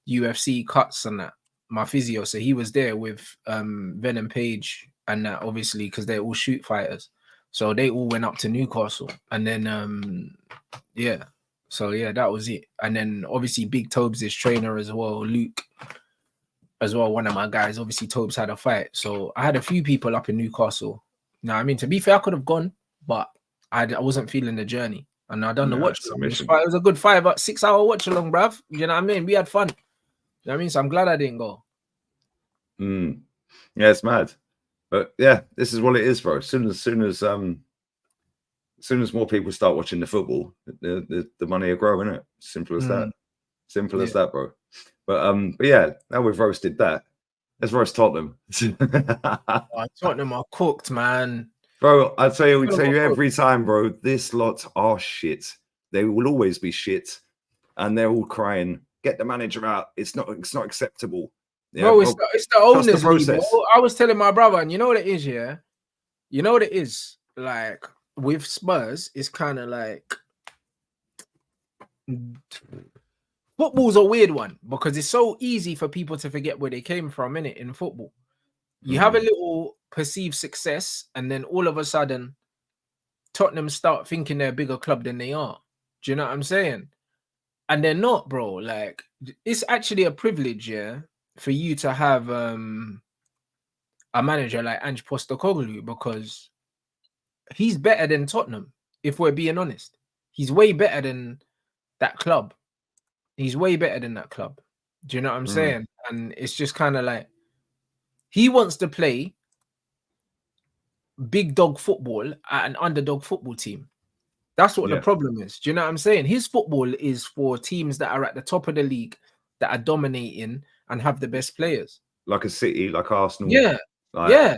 UFC cuts and that. My physio, so he was there with Venom Page and that, obviously, because they're all shoot fighters. So they all went up to Newcastle, and then yeah. So yeah, that was it. And then obviously Big Tobes' trainer as well, Luke, as well, one of my guys. Obviously Tobes had a fight, so I had a few people up in Newcastle. Now, I mean, to be fair, I could have gone, but I wasn't feeling the journey. And I done the watch along. It was a good 5-6 hour watch along, bruv. You know what I mean? We had fun. You know what I mean? So I'm glad I didn't go. Yeah, it's mad. But yeah, this is what it is, bro. As soon as more people start watching the football, the money will grow, innit? Simple as that. Simple as that, bro. But yeah, now we've roasted that. Let's roast Tottenham. Tottenham are cooked, man. Bro, I tell you, we tell you every time, bro, this lot are shit. They will always be shit. And they're all crying, get the manager out. It's not acceptable. Yeah, bro, it's the owners' league, bro. I was telling my brother, and you know what it is, yeah? You know what it is? Like, with Spurs, it's kind of like... Football's a weird one because it's so easy for people to forget where they came from, innit, in football. You have a little perceived success, and then all of a sudden, Tottenham start thinking they're a bigger club than they are. Do you know what I'm saying? And they're not, bro. Like, it's actually a privilege, yeah, for you to have a manager like Ange Postecoglou, because he's better than Tottenham, if we're being honest. He's way better than that club. He's way better than that club. Do you know what I'm saying? And it's just kind of like, he wants to play big dog football at an underdog football team. That's what the problem is. Do you know what I'm saying? His football is for teams that are at the top of the league, that are dominating and have the best players. Like a City, like Arsenal. Yeah. Yeah.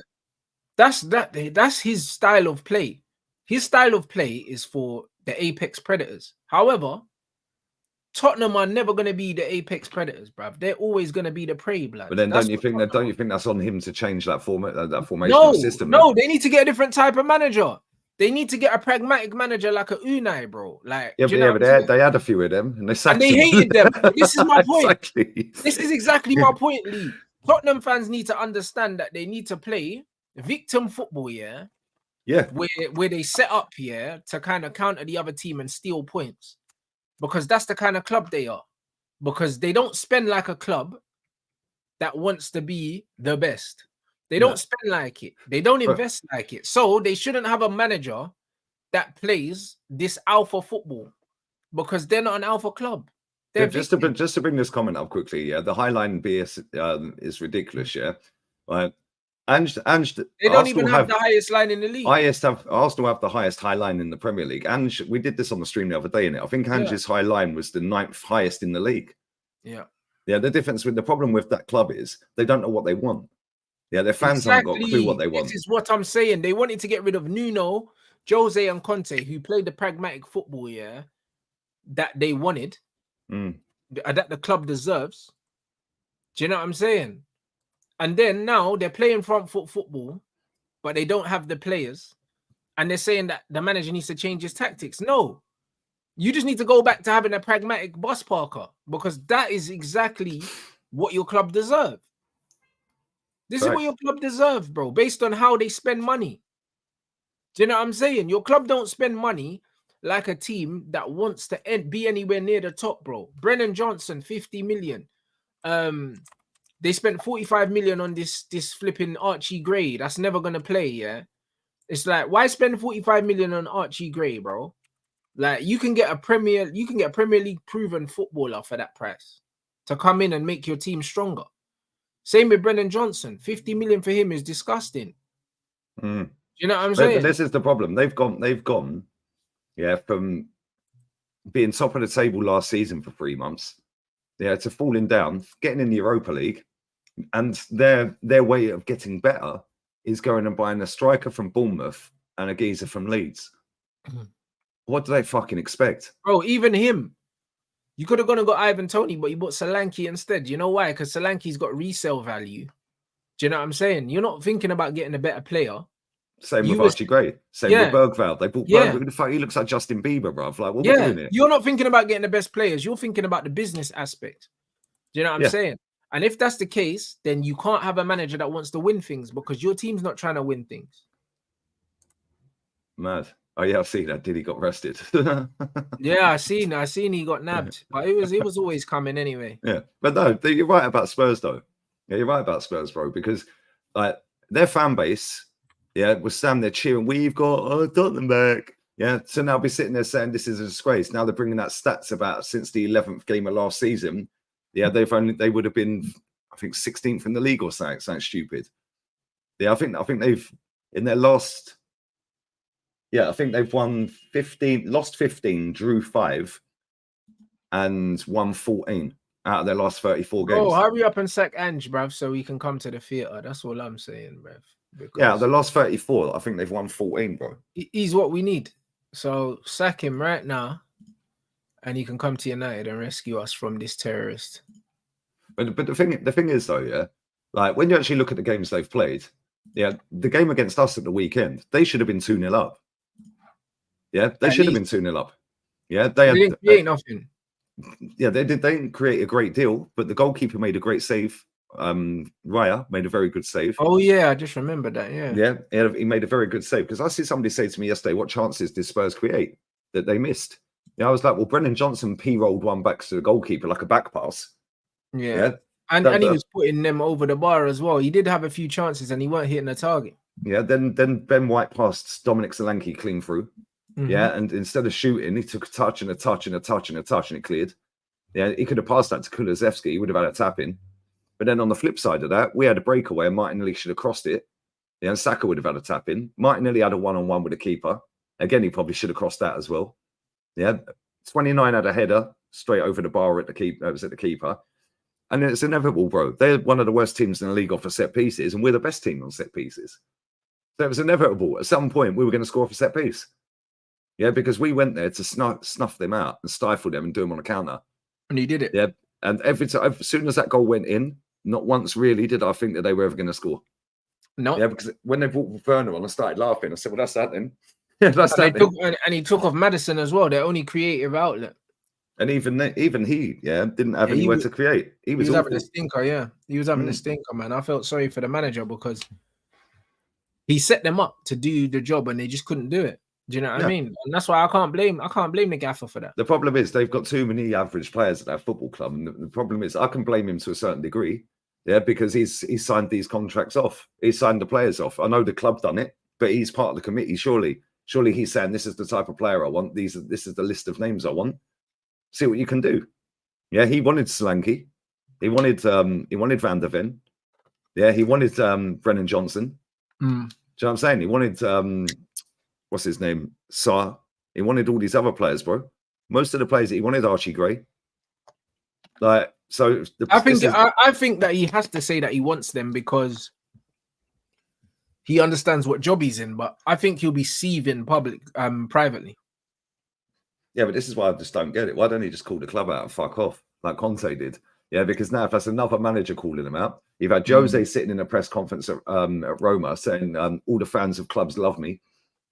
That's his style of play. His style of play is for the apex predators. However, Tottenham are never going to be the apex predators, bruv. They're always going to be the prey, blood. But then don't you think that's on him to change that formation system? No, they need to get a different type of manager. They need to get a pragmatic manager like a Unai, bro. Like, but they had a few of them and they sacked and they hated them. This is my point. Exactly. This is exactly my point, Lee. Tottenham fans need to understand that they need to play victim football, yeah, where they set up here to kind of counter the other team and steal points, because that's the kind of club they are. Because they don't spend like a club that wants to be the best. They don't spend like it. They don't invest like it. So they shouldn't have a manager that plays this alpha football, because they're not an alpha club. Just to bring this comment up quickly, yeah, the high line BS is ridiculous, yeah. Right. They don't even have the highest line in the league. Arsenal have the highest high line in the Premier League. Ange, we did this on the stream the other day, innit? I think Ange's high line was the 9th highest in the league. Yeah. Yeah, the problem with that club is they don't know what they want. Yeah, their fans haven't got a clue what they want. This is what I'm saying. They wanted to get rid of Nuno, Jose, and Conte, who played the pragmatic football, yeah. that they wanted, that the club deserves. Do you know what I'm saying? And then now they're playing front foot football, but they don't have the players. And they're saying that the manager needs to change his tactics. No, you just need to go back to having a pragmatic bus parker, because that is exactly what your club deserve. This is what your club deserve, bro, based on how they spend money. Do you know what I'm saying? Your club don't spend money like a team that wants to be anywhere near the top, bro. Brennan Johnson, 50 million. They spent 45 million on this flipping Archie Gray. That's never gonna play, yeah. It's like, why spend 45 million on Archie Gray, bro? Like, you can get a Premier League proven footballer for that price to come in and make your team stronger. Same with Brennan Johnson. 50 million for him is disgusting. You know what I'm saying? This is the problem. They've gone, yeah, from being top of the table last season for 3 months, yeah, to falling down, getting in the Europa League, and their way of getting better is going and buying a striker from Bournemouth and a geezer from Leeds. What do they fucking expect? Bro, even him. You could have gone and got Ivan Toney, but you bought Solanke instead. You know why? Because Solanke's got resale value. Do you know what I'm saying? You're not thinking about getting a better player. Same with Archie Gray. Same with Bergveld. They bought Bergveld. The fuck, he looks like Justin Bieber, bruv. Like, what are we doing here? You're not thinking about getting the best players. You're thinking about the business aspect. Do you know what I'm saying? And if that's the case, then you can't have a manager that wants to win things, because your team's not trying to win things. Mad. Oh yeah, I've seen that. Did he got arrested? Yeah, I seen he got nabbed, but it was always coming anyway. Yeah, but no, you're right about Spurs though. Yeah, you're right about Spurs, bro, because like their fan base, was standing there cheering. We've got Tottenham back. Yeah, so now be sitting there saying this is a disgrace. Now they're bringing that stats about since the 11th game of last season. Yeah, they would have been, I think, 16th in the league or something stupid. Yeah, I think they've in their last. Yeah, I think they've won 15, lost 15, drew 5, and won 14 out of their last 34 games. Oh, hurry up and sack Ange, bruv, so we can come to the theatre. That's all I'm saying, bruv. Yeah, the last 34, I think they've won 14, bro. He's what we need. So sack him right now, and he can come to United and rescue us from this terrorist. But the thing is though, yeah, like when you actually look at the games they've played, yeah, the game against us at the weekend, they should have been 2-0 up. Yeah, they should have been 2-0 up. Yeah, they didn't create nothing. Yeah, they didn't create a great deal, but the goalkeeper made a great save. Raya made a very good save. Oh yeah, I just remembered that. Yeah, he made a very good save, because I see somebody say to me yesterday, what chances did Spurs create that they missed? Yeah, I was like, well, Brennan Johnson p-rolled one back to the goalkeeper like a back pass. Yeah. And he was putting them over the bar as well. He did have a few chances and he weren't hitting the target. Yeah, then Ben White passed Dominic Solanke clean through. Yeah, and instead of shooting, he took a touch and a touch and a touch and a touch, and it cleared. Yeah, he could have passed that to Kulusevski. He would have had a tap in. But then on the flip side of that, we had a breakaway, and Martinelli should have crossed it. Yeah, and Saka would have had a tap in. Martinelli had a one-on-one with the keeper. Again, he probably should have crossed that as well. Yeah, 29 had a header straight over the bar at the keeper. It was at the keeper. And it's inevitable, bro. They're one of the worst teams in the league off of set pieces, and we're the best team on set pieces. So it was inevitable. At some point, we were going to score off a set piece. Yeah, because we went there to snuff them out and stifle them and do them on a counter. And he did it. Yeah, and every time, as soon as that goal went in, not once really did I think that they were ever going to score. No. Yeah, because when they brought Werner on, I started laughing. I said, well, that's that then. Yeah, that's and that. And he took off Maddison as well, their only creative outlet. And even he, didn't have anywhere to create. He was having a stinker, yeah. He was having a stinker, man. I felt sorry for the manager because he set them up to do the job and they just couldn't do it. Do you know what I mean? And that's why I can't blame the gaffer for that. The problem is they've got too many average players at that football club. And the problem is I can blame him to a certain degree. Yeah, because he's signed these contracts off. He signed the players off. I know the club done it, but he's part of the committee, surely. Surely he's saying this is the type of player I want. This is the list of names I want. See what you can do. Yeah, he wanted Solanke. He wanted Van der Ven. Yeah, he wanted Brennan Johnson. Do you know what I'm saying? He wanted what's his name? Sarr. He wanted all these other players, bro. Most of the players that he wanted, Archie Gray. Like, so I think that he has to say that he wants them because he understands what job he's in, but I think he'll be seething privately. Yeah, but this is why I just don't get it. Why don't he just call the club out and fuck off like Conte did? Yeah, because now if that's another manager calling him out, you've had Jose sitting in a press conference at Roma saying all the fans of clubs love me.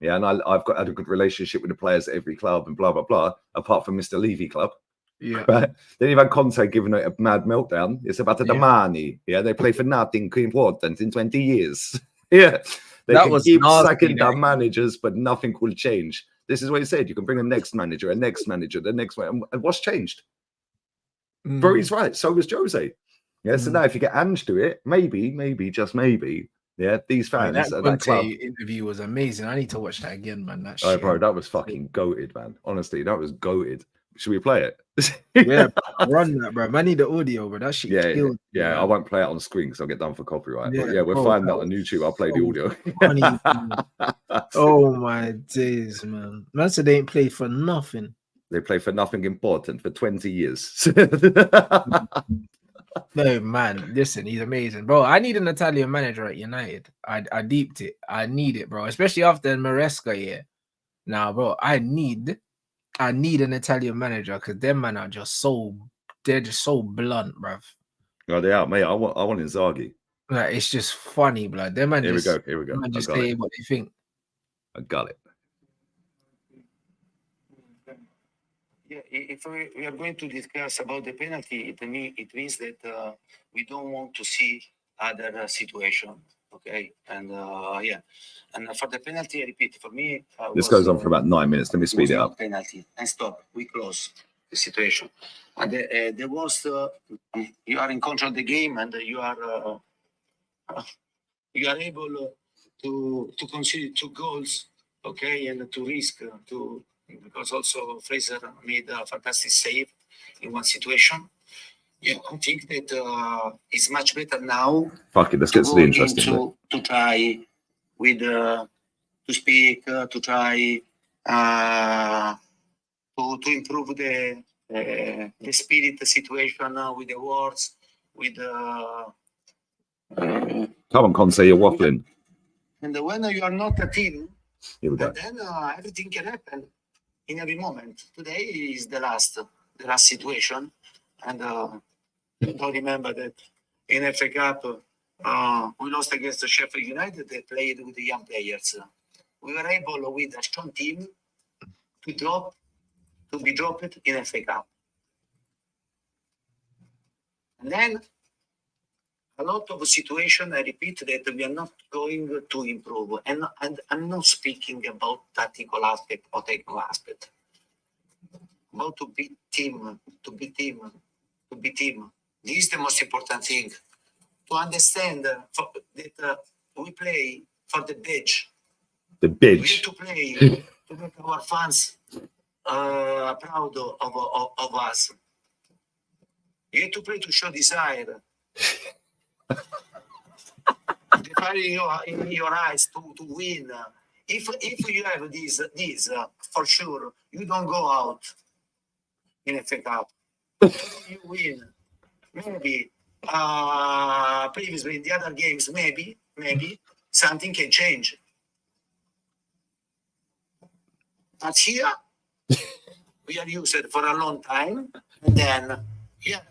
Yeah, and I've had a good relationship with the players at every club and blah, blah, blah, apart from Mr. Levy club. Yeah. Right? Then you've had Conte giving it a mad meltdown. It's about the money. Yeah, they play for nothing important in 20 years. Yeah, they That can was keep nasty, sacking that. their managers, but nothing will change. This is what he said. You can bring the next manager, the next one. And what's changed? Bro, he's right. So was Jose. Yeah, so now if you get Ange to it, maybe, just maybe, yeah, these fans at that club. Interview was amazing. I need to watch that again, man. That Oh, shit. bro, that was fucking goated, man. Honestly, that was goated. Should we play it? Yeah, run that, bro. I need the audio, but that shit killed. Yeah, man. I won't play it on the screen because I'll get done for copyright. Yeah, but yeah, we'll bro, find that that on was YouTube. I'll play the audio. funny, man. Oh my days, man. Man said they ain't played for nothing. They play for nothing important for 20 years. No, man. Listen, he's amazing, bro. I need an Italian manager at United. I deeped it. I need it, bro. Especially after Maresca year. Now, bro, I need an Italian manager because them man are just they're just so blunt, bruv. Oh, they are, mate. I want Inzaghi. Like, it's just funny, blood. Them man Here we just, go. Here we go. them man just say what they think. I got it. Yeah, if we are going to discuss about the penalty, it means that we don't want to see other situation. Okay, and yeah, and for the penalty, I repeat, for me, this goes on for about 9 minutes. Let me speed it up. Penalty and stop. We close the situation. And there was you are in control of the game, and you are able to consider 2 goals. Okay, and to risk because also Fraser made a fantastic save in one situation. Yeah, I think that it's much better now. Fuck it, let's get to the interesting bit. To try with to speak, to try to improve the spirit situation with the words, with Come on, Conte, you're waffling. And when you are not a team, here we go. Then everything can happen in every moment. Today is the last situation, and don't remember that in FA Cup we lost against the Sheffield United. They played with the young players. We were able with a strong team to be dropped in FA Cup, and then a lot of situation, I repeat, that we are not going to improve. And I'm not speaking about tactical aspect or technical aspect. About to be team. This is the most important thing. To understand that we play for the badge. The We have bitch. to play to make our fans proud of us. You have to play to show desire. The fire in your eyes to win. If you have this for sure, you don't go out in a FA Cup. You win. Maybe previously in the other games, maybe something can change. But here we are used for a long time, and then yeah.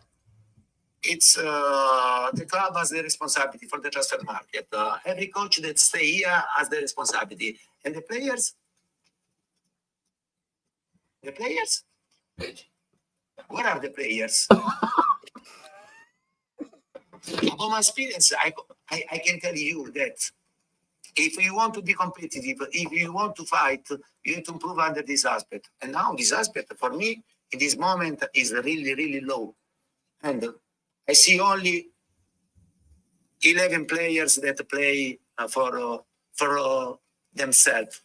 It's the club has the responsibility for the transfer market. Every coach that stay here has the responsibility. And the players? Where are the players? From my experience, I can tell you that if you want to be competitive, if you want to fight, you have to improve under this aspect. And now this aspect, for me, in this moment, is really, really low. And I see only 11 players that play for themselves.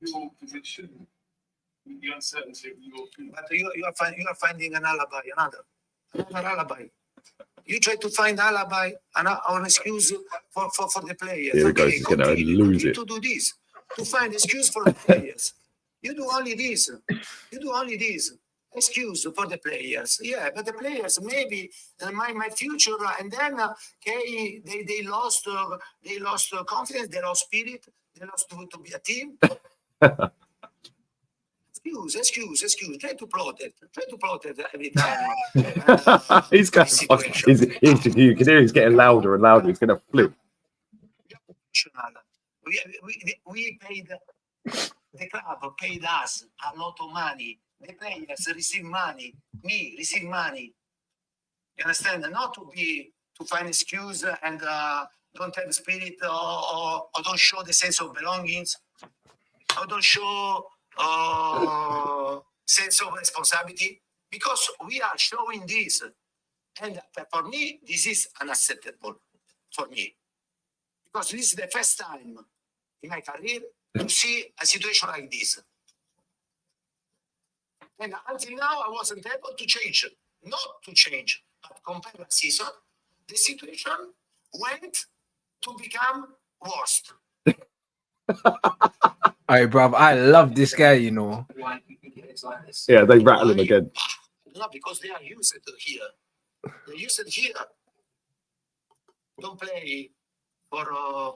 Your position, the uncertainty of your. But you are finding an alibi, another alibi. You try to find alibi or an excuse for the players. Here it goes. He's gonna lose it. To do this, to find excuse for the players. You do only this. excuse for the players. Yeah, but the players maybe my future, and then okay, they lost confidence, they lost spirit, they lost to be a team. Excuse. Try to protest every time. He's going this fucking. situation. You can hear he's getting louder and louder. He's going to flip. We paid, the club paid us a lot of money. The players receive money. Me receive money. You understand? Not to find excuse and don't have spirit or don't show the sense of belongings or don't show sense of responsibility, because we are showing this. And for me, this is unacceptable for me. Because this is the first time in my career to see a situation like this. And until now, I wasn't able to change. Not to change, but compare the season, the situation went to become worse. Hey, bruv, I love this guy, you know. Why do you think it is like this? Yeah, they rattle him again. No, because they are used here. They're used here. Don't play for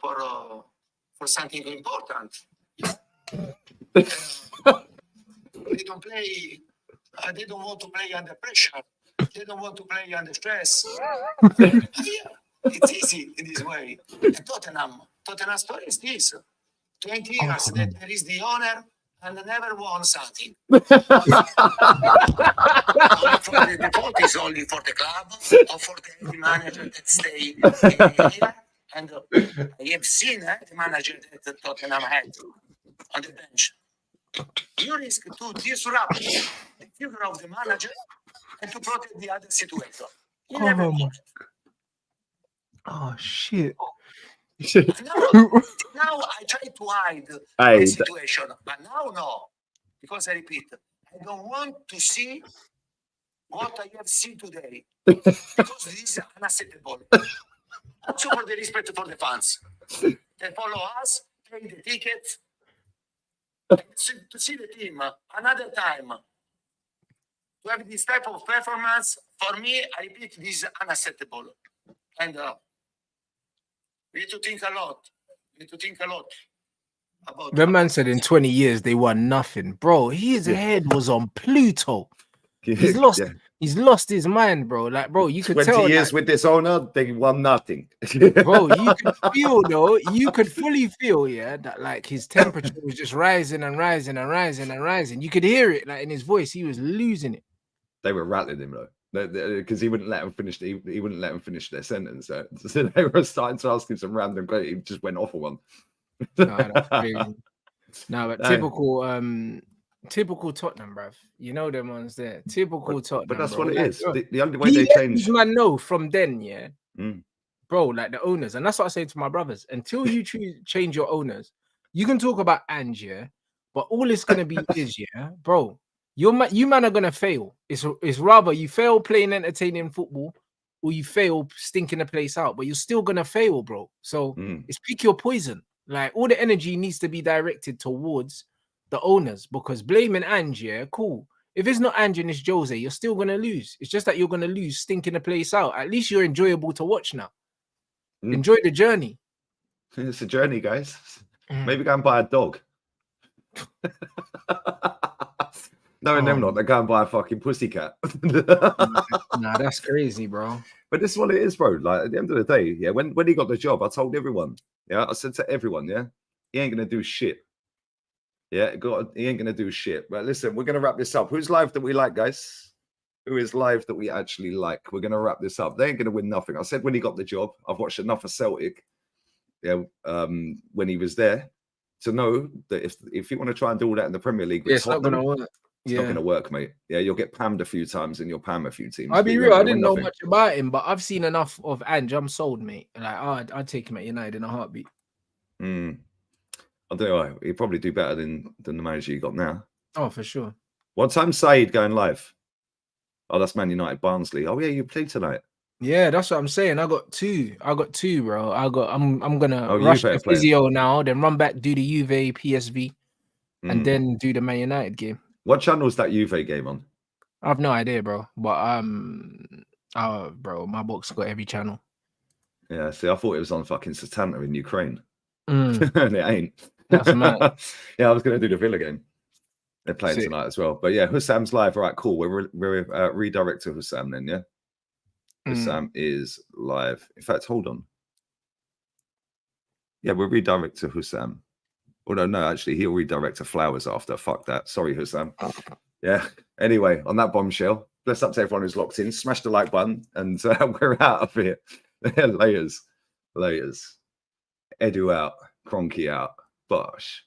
something important. They don't play. They don't want to play under pressure. They don't want to play under stress. Yeah, it's easy in this way. And Tottenham story is this: 20 years that there is the owner and never won something. Only for the fault is only for the club or for the manager that stay here. And I have seen the manager that Tottenham had on the bench. You risk to disrupt the figure of the manager and to protect the other situation. You never Oh, won. Oh shit. Now I try to hide Hey, the situation, but now no. Because I repeat, I don't want to see what I have seen today. Because this is unacceptable. Also for the respect for the fans. They follow us, pay the tickets, to see the team another time. To have this type of performance, for me, I repeat, this is unacceptable. And we need to think a lot. About The man said in 20 years they won nothing. Bro, his head was on Pluto. He's lost. Yeah. He's lost his mind, bro. Like, bro, you could 20 tell. years Like, with this owner, they won nothing. bro, you could feel though. You could fully feel, yeah, that like his temperature was just rising and rising and rising and rising. You could hear it, like in his voice. He was losing it. They were rattling him though, because he wouldn't let them finish. He wouldn't let them finish their sentence. So they were starting to ask him some random questions. He just went off on one. No, that's crazy. No, but typical Tottenham, bruv. You know them ones there. Typical Tottenham. But that's bro. what it Like, is. bro, The only way he they let change. these man know from then, yeah. Mm. Bro, like the owners, and that's what I say to my brothers. Until you change your owners, you can talk about Ange, yeah, but all it's gonna be is, yeah, bro, you man are gonna fail. It's rather you fail playing entertaining football, or you fail stinking the place out, but you're still gonna fail, bro. So it's pick your poison. Like all the energy needs to be directed towards the owners, because blaming Ange, yeah, cool. If it's not Ange and it's Jose, you're still gonna lose. It's just that you're gonna lose stinking the place out. At least you're enjoyable to watch now. Enjoy the journey. It's a journey, guys. Maybe go and buy a dog. No, them not. They go and buy a fucking pussycat. Nah, that's crazy, bro. But this is what it is, bro. Like at the end of the day, yeah. When he got the job, I told everyone. Yeah, I said to everyone, yeah, he ain't gonna do shit. Yeah, he ain't gonna do shit. But listen, we're gonna wrap this up. Who's live that we like, guys? Who is live that we actually like? We're gonna wrap this up. They ain't gonna win nothing. I said when he got the job, I've watched enough of Celtic. Yeah, when he was there, to know that if you want to try and do all that in the Premier League, with It's not gonna work. It's not going to work, mate. Yeah, you'll get pammed a few times and you'll pam a few teams. I'll be real. I didn't know much about him, but I've seen enough of Ange. I'm sold, mate. Like, I'd take him at United in a heartbeat. I don't know. He'd probably do better than the manager you got now. Oh, for sure. What time's Said going live? Oh, that's Man United Barnsley. Oh yeah, you played tonight. Yeah, that's what I'm saying. I got two, bro. I'm gonna rush the play. physio now, then run back, do the Juve PSV, and then do the Man United game. What channel is that Juve game on? I've no idea, bro. But bro, my box got every channel. Yeah, see, I thought it was on fucking Satanta in Ukraine. Mm, And it ain't. that's mad. Yeah, I was going to do the Villa game. They're playing Sick. tonight as well. But yeah, Hussam's live. All right, cool. We're redirect to Hussam then, yeah? Hussam is live. In fact, hold on. Yeah, we'll redirect to Hussam. Although, no, actually, he'll redirect to Flowers after. Fuck that. Sorry, Hussam. Yeah. Anyway, on that bombshell, bless up to everyone who's locked in. Smash the like button, and we're out of here. Layers. Edu out. Cronky out. Bosh.